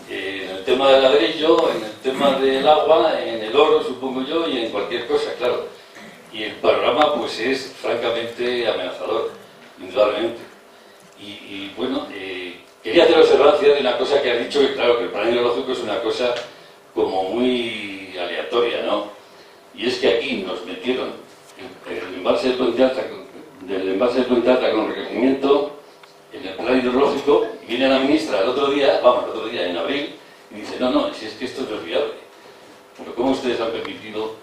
En el tema del ladrillo, en el tema del agua, en el oro, supongo yo, y en cualquier cosa, claro. Y el panorama, pues, es francamente amenazador, indudablemente. Y bueno, quería hacer observancia de una cosa que has dicho, que claro, que el plan hidrológico es una cosa como muy aleatoria, ¿no? Y es que aquí nos metieron el embalse de Puente Alta, del embalse de Puente Alta con enriquecimiento en el plan hidrológico, y viene la ministra el otro día, en abril, y dice, no, si es que esto no es viable. Pero ¿cómo ustedes han permitido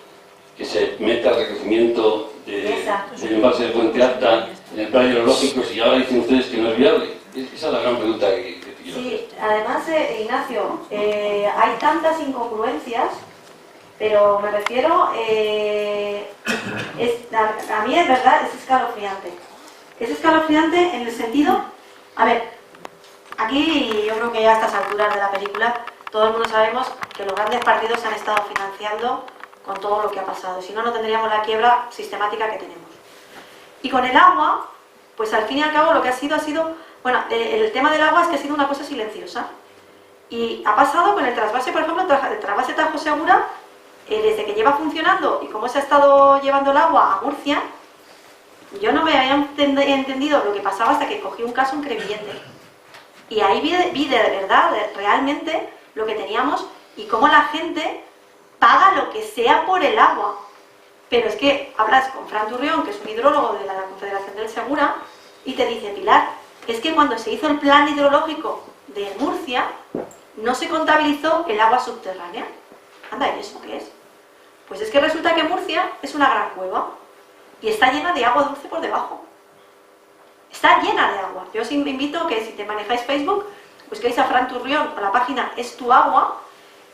que se meta el enriquecimiento del embalse de Puente Alta en el plan hidrológico si ahora dicen ustedes que no es viable? Esa es la gran pregunta que quiero hacer. Sí, además Ignacio, hay tantas incongruencias, pero me refiero, a mí es verdad, es escalofriante. Es escalofriante en el sentido, a ver, aquí yo creo que ya a estas alturas de la película, todo el mundo sabemos que los grandes partidos se han estado financiando con todo lo que ha pasado, si no, no tendríamos la quiebra sistemática que tenemos. Y con el agua, pues al fin y al cabo lo que ha sido, bueno, el tema del agua es que ha sido una cosa silenciosa. Y ha pasado con el trasvase, por ejemplo, el trasvase Tajo Segura, desde que lleva funcionando y cómo se ha estado llevando el agua a Murcia, yo no me había entendido lo que pasaba hasta que cogí un caso en Crevillente. Y ahí vi de verdad, realmente, lo que teníamos y cómo la gente paga lo que sea por el agua. Pero es que hablas con Fran Turrión, que es un hidrólogo de la Confederación del Segura, y te dice, Pilar, es que cuando se hizo el plan hidrológico de Murcia, no se contabilizó el agua subterránea. Anda, ¿y eso qué es? Pues es que resulta que Murcia es una gran cueva y está llena de agua dulce por debajo. Está llena de agua. Yo os invito a que si te manejáis Facebook, busquéis a Fran Turrión a la página Es tu agua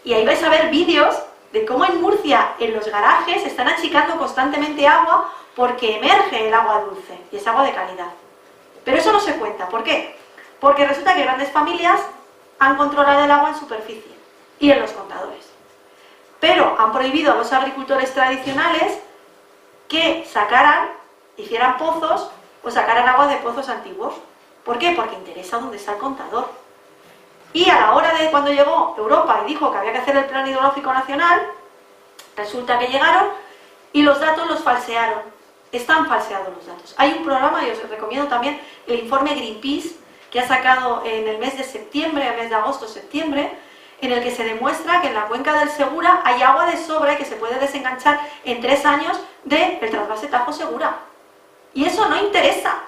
y ahí vais a ver vídeos de cómo en Murcia, en los garajes, están achicando constantemente agua porque emerge el agua dulce y es agua de calidad. Pero eso no se cuenta. ¿Por qué? Porque resulta que grandes familias han controlado el agua en superficie y en los contadores. Pero han prohibido a los agricultores tradicionales que hicieran pozos o sacaran agua de pozos antiguos. ¿Por qué? Porque interesa dónde está el contador. Y a la hora de cuando llegó Europa y dijo que había que hacer el plan hidrológico nacional, resulta que llegaron y los datos los falsearon. Están falseados los datos. Hay un programa, y os recomiendo también el informe Greenpeace, que ha sacado en el mes de septiembre, el mes de agosto-septiembre, en el que se demuestra que en la cuenca del Segura hay agua de sobra y que se puede desenganchar en 3 años del trasvase Tajo Segura. Y eso no interesa.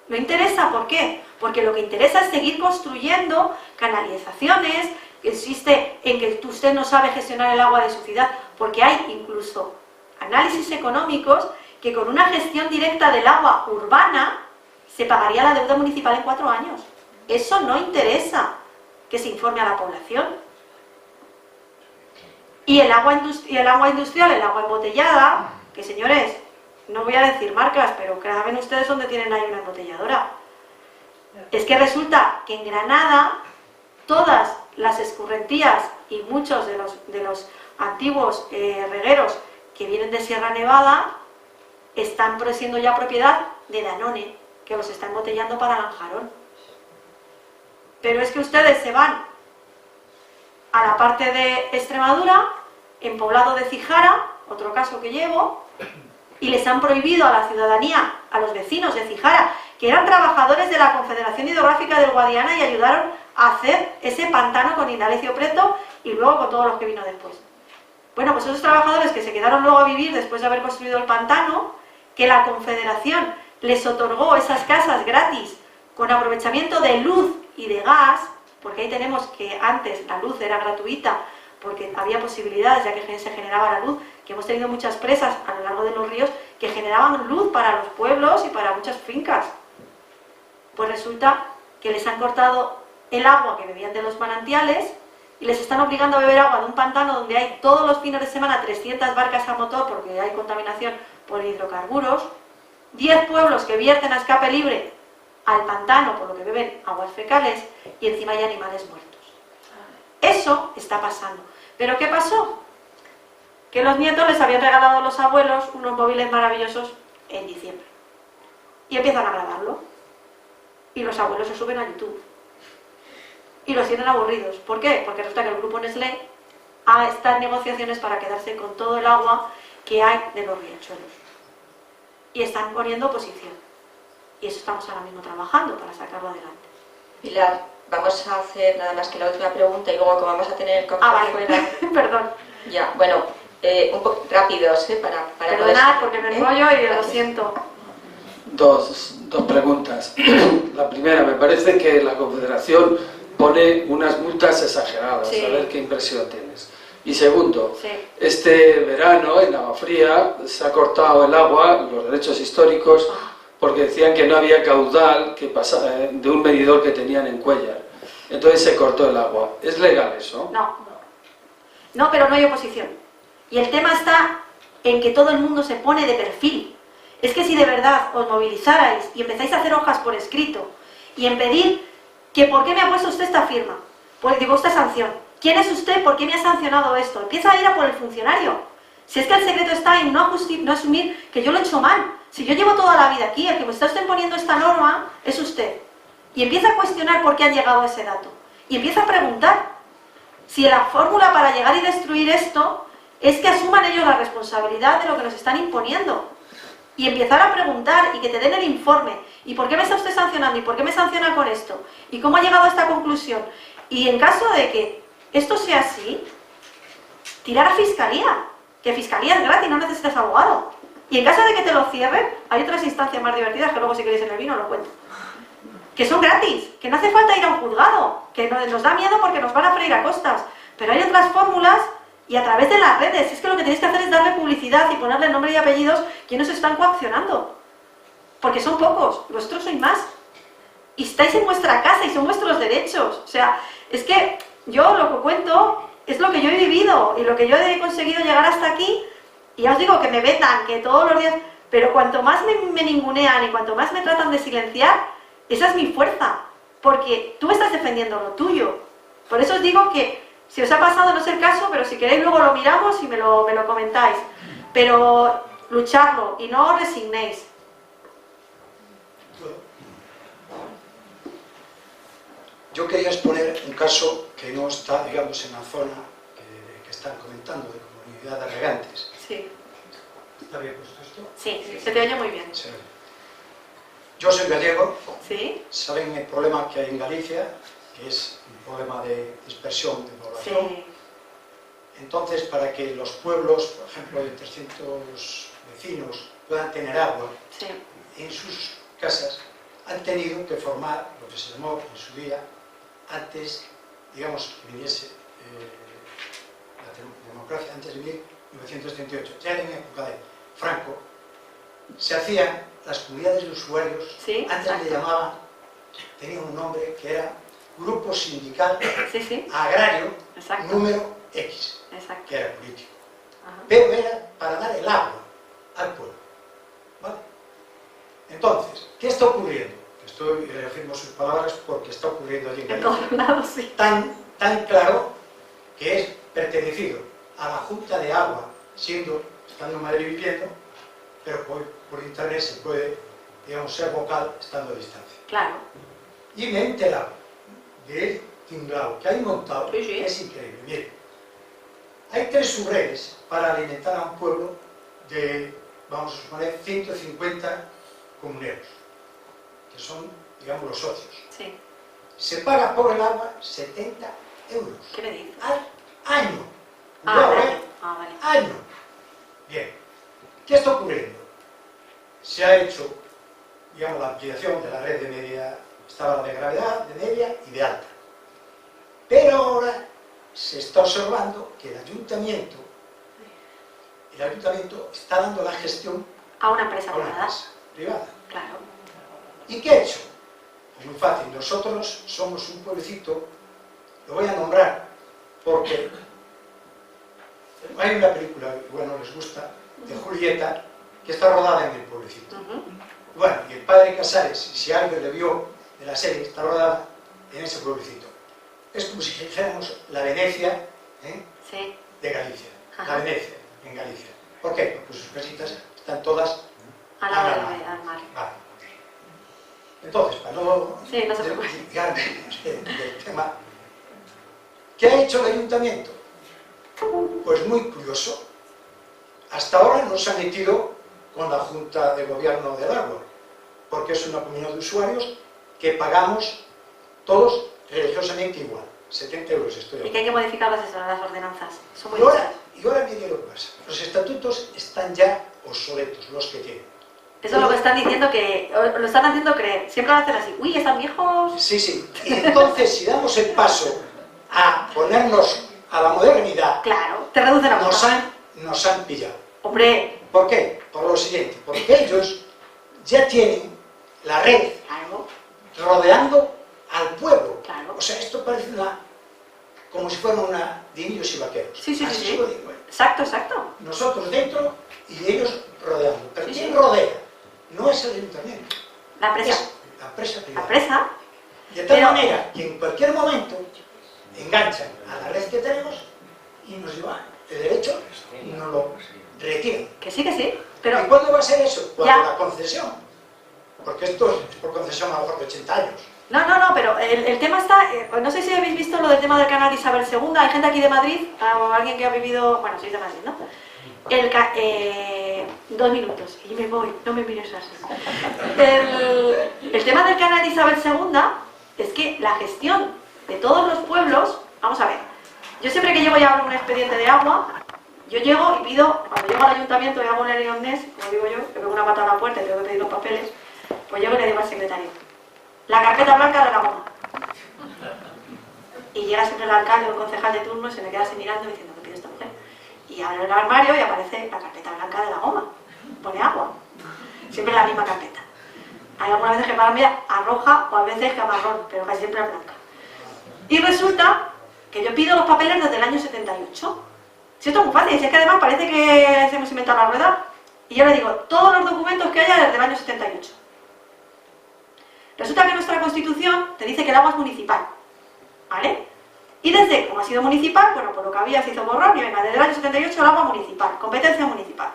No interesa, ¿por qué? Porque lo que interesa es seguir construyendo canalizaciones, que insiste en que usted no sabe gestionar el agua de su ciudad, porque hay incluso análisis económicos que con una gestión directa del agua urbana se pagaría la deuda municipal en 4 años. Eso no interesa que se informe a la población. Y el agua industrial, el agua embotellada, que señores, no voy a decir marcas, pero que saben ustedes dónde tienen ahí una embotelladora. Es que resulta que en Granada todas las escurrentías y muchos de los antiguos regueros que vienen de Sierra Nevada están siendo ya propiedad de Danone, que los está embotellando para Lanjarón. Pero es que ustedes se van a la parte de Extremadura, en Poblado de Cijara, otro caso que llevo, y les han prohibido a la ciudadanía, a los vecinos de Cijara, que eran trabajadores de la Confederación Hidrográfica del Guadiana y ayudaron a hacer ese pantano con Indalecio Preto y luego con todos los que vino después. Bueno, pues esos trabajadores que se quedaron luego a vivir después de haber construido el pantano, que la Confederación les otorgó esas casas gratis con aprovechamiento de luz y de gas, porque ahí tenemos que antes la luz era gratuita, porque había posibilidades, ya que se generaba la luz, que hemos tenido muchas presas a lo largo de los ríos que generaban luz para los pueblos y para muchas fincas. Pues resulta que les han cortado el agua que bebían de los manantiales y les están obligando a beber agua de un pantano donde hay todos los fines de semana 300 barcas a motor porque hay contaminación por hidrocarburos, 10 pueblos que vierten a escape libre al pantano por lo que beben aguas fecales y encima hay animales muertos. Eso está pasando. ¿Pero qué pasó? Que los nietos les habían regalado a los abuelos unos móviles maravillosos en diciembre. Y empiezan a grabarlo. Y los abuelos se suben a YouTube. Y los tienen aburridos. ¿Por qué? Porque resulta que el grupo Nestlé está en negociaciones para quedarse con todo el agua que hay de los riachuelos. Y están poniendo oposición. Y eso estamos ahora mismo trabajando para sacarlo adelante. Pilar, vamos a hacer nada más que la última pregunta y luego como vamos a tener el cóctel vale. fuera... Perdón. Ya, bueno, un poco rápidos, para perdonad, porque me enrollo y lo siento. Dos preguntas. La primera, me parece que la Confederación pone unas multas exageradas. Sí. A ver qué impresión tienes. Y segundo, Sí. este verano en Agua Fría se ha cortado el agua, los derechos históricos, porque decían que no había caudal que pasara de un medidor que tenían en Cuéllar. Entonces se cortó el agua. ¿Es legal eso? No. No, pero no hay oposición. Y el tema está en que todo el mundo se pone de perfil. Es que si de verdad os movilizarais y empezáis a hacer hojas por escrito y en pedir que ¿por qué me ha puesto usted esta firma? Pues digo, esta sanción. ¿Quién es usted? ¿Por qué me ha sancionado esto? Empieza a ir a por el funcionario. Si es que el secreto está en no asumir que yo lo he hecho mal. Si yo llevo toda la vida aquí, el que me está usted poniendo esta norma es usted. Y empieza a cuestionar por qué han llegado a ese dato. Y empieza a preguntar si la fórmula para llegar y destruir esto es que asuman ellos la responsabilidad de lo que nos están imponiendo. Y empezar a preguntar y que te den el informe. ¿Y por qué me está usted sancionando? ¿Y por qué me sanciona con esto? ¿Y cómo ha llegado a esta conclusión? Y en caso de que esto sea así, tirar a Fiscalía. Que Fiscalía es gratis, no necesitas abogado. Y en caso de que te lo cierren, hay otras instancias más divertidas que luego si queréis en el vino lo cuento. Que son gratis, que no hace falta ir a un juzgado, que nos da miedo porque nos van a freír a costas. Pero hay otras fórmulas y a través de las redes. Es que lo que tenéis que hacer es darle publicidad y ponerle nombre y apellidos quienes os están coaccionando. Porque son pocos, vosotros sois más. Y estáis en vuestra casa y son vuestros derechos. O sea, es que yo lo que cuento es lo que yo he vivido y lo que yo he conseguido llegar hasta aquí. Y ya os digo que me vetan, que todos los días... Pero cuanto más me ningunean y cuanto más me tratan de silenciar, esa es mi fuerza. Porque tú estás defendiendo lo tuyo. Por eso os digo que si os ha pasado no es el caso, pero si queréis luego lo miramos y me lo comentáis. Pero lucharlo y no os resignéis. Yo quería exponer un caso que no está, digamos, en la zona que están comentando, de comunidad de regantes. Sí. ¿Está bien puesto esto? Sí, se te oye muy bien. Sí. Yo soy gallego. ¿Sí? Saben el problema que hay en Galicia, que es un problema de dispersión de población. Sí. Entonces, para que los pueblos, por ejemplo, de 300 vecinos, puedan tener agua Sí. en sus casas, han tenido que formar lo que se llamó en su día, antes, digamos, que viniese la democracia, antes de 1938, ya en época de Franco, se hacían las comunidades de usuarios, Sí, antes exacto. le llamaban, tenían un nombre que era Grupo Sindical Sí. Agrario Exacto. número X, Exacto. que era político, Ajá. pero era para dar el agua al pueblo, ¿vale? Entonces, ¿qué está ocurriendo? Estoy reafirmo sus palabras porque está ocurriendo allí en En Galicia. todos lados, sí. Tan claro que es pertenecido a la Junta de Agua, estando en Madrid viviendo, pero por internet se puede, digamos, ser vocal estando a distancia. Claro. Y me he enterado del tinglado que hay montado, Sí, sí. que es increíble. Miren, hay 3 subredes para alimentar a un pueblo de, vamos a suponer, 150 comuneros, que son, digamos, los socios. Sí. Se paga por el agua 70 euros ¿Qué me dices? al año. Ah, Cuidado, vale. Ah, vale. año. Bien, ¿qué está ocurriendo? Se ha hecho, digamos, la ampliación de la red de media, estaba la de gravedad, de media y de alta. Pero ahora se está observando que el ayuntamiento está dando la gestión A una empresa a una privada. empresa privada. Claro. ¿Y qué ha hecho? Pues muy fácil, nosotros somos un pueblecito, lo voy a nombrar porque hay una película, bueno, les gusta, de Julieta, que está rodada en el pueblecito. Ujú. Bueno, y el padre Casares, si alguien le vio de la serie, está rodada en ese pueblecito. Es como si dijéramos la Venecia Sí. de Galicia, Ajá. la Venecia en Galicia. ¿Por qué? Porque sus casitas están todas Al lado al del mar. mar. Vale. Entonces, para no Sí, no se preocupe. desviarme del tema, ¿qué ha hecho el ayuntamiento? Pues muy curioso. Hasta ahora no se han metido con la Junta de Gobierno del Agua, porque es una comunidad de usuarios que pagamos todos religiosamente igual. 70 euros estoy Y que hablando. hay que modificar las ordenanzas. Son muy Y duras. ahora viene lo que pasa. Los estatutos están ya obsoletos, los que tienen. Eso es lo que están diciendo que... Lo están haciendo creer. Siempre lo hacen así. Uy, están viejos. Sí, sí. Y entonces, si damos el paso a ponernos a la modernidad, Claro. Te reducen la multa. nos han pillado. Hombre. ¿Por qué? Por lo siguiente. Porque ellos ya tienen la red Claro. rodeando al pueblo. Claro. O sea, esto parece como si fuera una de indios y vaqueros. Sí, Así sí. lo digo, ¿eh? Exacto, exacto. Nosotros dentro y ellos rodeando. Pero Sí, ¿quién sí. rodea? No es el ayuntamiento, La presa. es la empresa La privada. presa. De tal Pero- manera que en cualquier momento enganchan a la red que tenemos y nos llevan el derecho y nos lo retiran. Que sí, ¿Y pero cuándo va a ser eso? Cuando Ya. la concesión. Porque esto es por concesión a lo mejor de 80 años. no, pero el tema está, no sé si habéis visto lo del tema del canal de Isabel II, hay gente aquí de Madrid, o alguien que ha vivido, bueno, sois de Madrid, ¿no? 2 minutos, y me voy, no me mires así. El tema del canal de Isabel II es que la gestión de todos los pueblos, vamos a ver, yo siempre que llego y abro un expediente de agua, yo llego y pido, cuando llego al ayuntamiento y hago un erionés, como digo yo, que pego una pata a la puerta y tengo que pedir los papeles, pues llego y le digo al secretario, la carpeta blanca de la goma. Y llega siempre el alcalde o el concejal de turno y se me queda así mirando diciendo, ¿qué pide esta mujer? Y abre el armario y aparece la carpeta blanca de la goma. Pone agua. Siempre la misma carpeta. Hay algunas veces que para mí a roja o a veces que a marrón, pero casi siempre a blanca. Y resulta que yo pido los papeles desde el año 78. Si esto es muy fácil, si es que además parece que hemos inventado la rueda. Y yo le digo, todos los documentos que haya desde el año 78. Resulta que nuestra Constitución te dice que el agua es municipal, ¿vale? Y desde, como ha sido municipal, bueno, por lo que había se hizo borrón y venga, desde el año 78 el agua municipal, competencia municipal.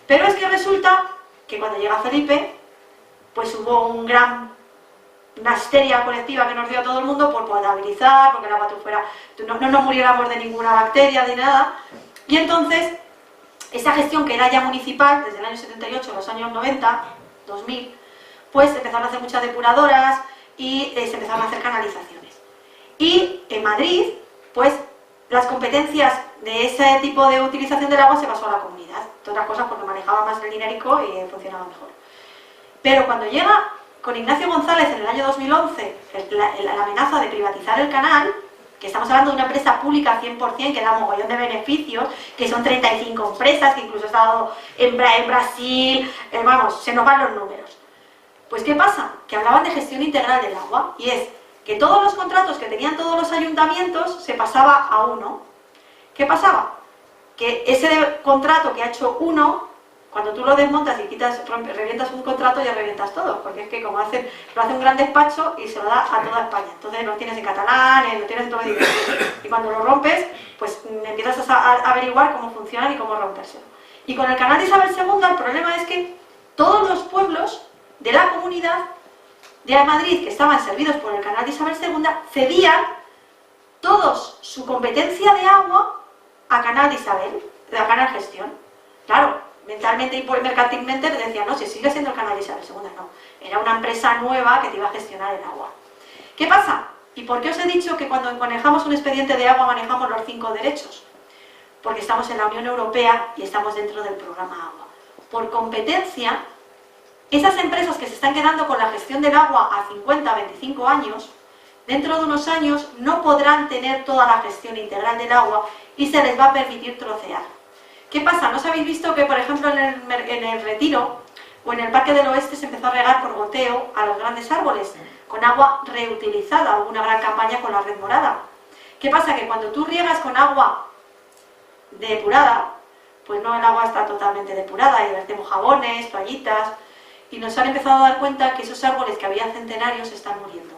Pero es que resulta que cuando llega Felipe, pues hubo una histeria colectiva que nos dio a todo el mundo por potabilizar, porque el agua no nos muriéramos de ninguna bacteria, de nada. Y entonces, esa gestión que era ya municipal, desde el año 78, los años 90, 2000, pues empezaron a hacer muchas depuradoras y se empezaron a hacer canalizaciones. Y en Madrid, pues las competencias de ese tipo de utilización del agua se pasó a la comunidad, entre otras cosas porque manejaba más el dinerico y funcionaba mejor. Pero cuando llega con Ignacio González en el año 2011 la amenaza de privatizar el canal, que estamos hablando de una empresa pública 100% que da un mogollón de beneficios, que son 35 empresas, que incluso ha estado en Brasil, vamos, se nos van los números. Pues ¿qué pasa? Que hablaban de gestión integral del agua, y es que todos los contratos que tenían todos los ayuntamientos se pasaba a uno. ¿Qué pasaba? Que ese contrato que ha hecho uno, cuando tú lo desmontas y revientas un contrato, ya revientas todo, porque es que como lo hace un gran despacho y se lo da a toda España. Entonces lo tienes en catalán, lo tienes en todo el idioma. Y cuando lo rompes, pues empiezas a averiguar cómo funcionan y cómo rompérselo. Y con el canal de Isabel II el problema es que todos los pueblos de la comunidad de Madrid que estaban servidos por el canal de Isabel II cedían todos su competencia de agua a Canal de Isabel, a Canal Gestión. Claro, mentalmente y mercantilmente les decían, no, si sigue siendo el canal de Isabel II, no. Era una empresa nueva que te iba a gestionar el agua. ¿Qué pasa? ¿Y por qué os he dicho que cuando manejamos un expediente de agua manejamos los 5 derechos? Porque estamos en la Unión Europea y estamos dentro del programa agua. Por competencia, esas empresas que se están quedando con la gestión del agua a 50, 25 años, dentro de unos años no podrán tener toda la gestión integral del agua y se les va a permitir trocear. ¿Qué pasa? ¿No os habéis visto que, por ejemplo, en el Retiro o en el Parque del Oeste se empezó a regar por goteo a los grandes árboles con agua reutilizada? Hubo una gran campaña con la red morada. ¿Qué pasa? Que cuando tú riegas con agua depurada, pues no, el agua está totalmente depurada y vertemos jabones, toallitas, y nos han empezado a dar cuenta que esos árboles que había centenarios están muriendo.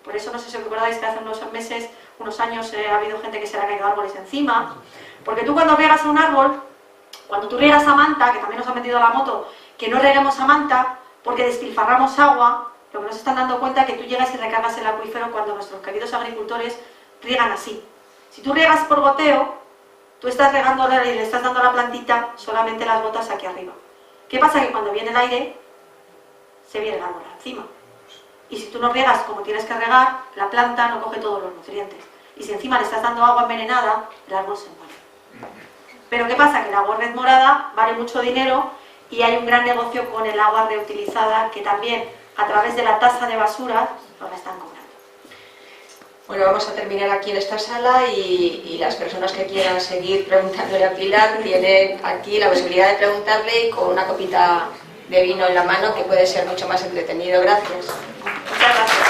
Por eso no sé si os acordáis que hace unos años ha habido gente que se le ha caído árboles encima, porque tú cuando riegas a un árbol, cuando tú riegas a manta, que también nos ha metido a la moto, que no reguemos a manta porque despilfarramos agua, lo que nos están dando cuenta es que tú llegas y recargas el acuífero cuando nuestros queridos agricultores riegan así. Si tú riegas por goteo, tú estás regando y le estás dando a la plantita solamente las gotas aquí arriba. ¿Qué pasa? Que cuando viene el aire, se viene el árbol encima. Y si tú no riegas como tienes que regar, la planta no coge todos los nutrientes. Y si encima le estás dando agua envenenada, el árbol se muere. Pero ¿qué pasa? Que el agua red morada vale mucho dinero y hay un gran negocio con el agua reutilizada que también, a través de la tasa de basura, nos la están cobrando. Bueno, vamos a terminar aquí en esta sala y las personas que quieran seguir preguntándole a Pilar tienen aquí la posibilidad de preguntarle con una copita de vino en la mano que puede ser mucho más entretenido. Gracias. Muchas gracias.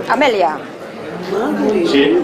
Amelia. Sí.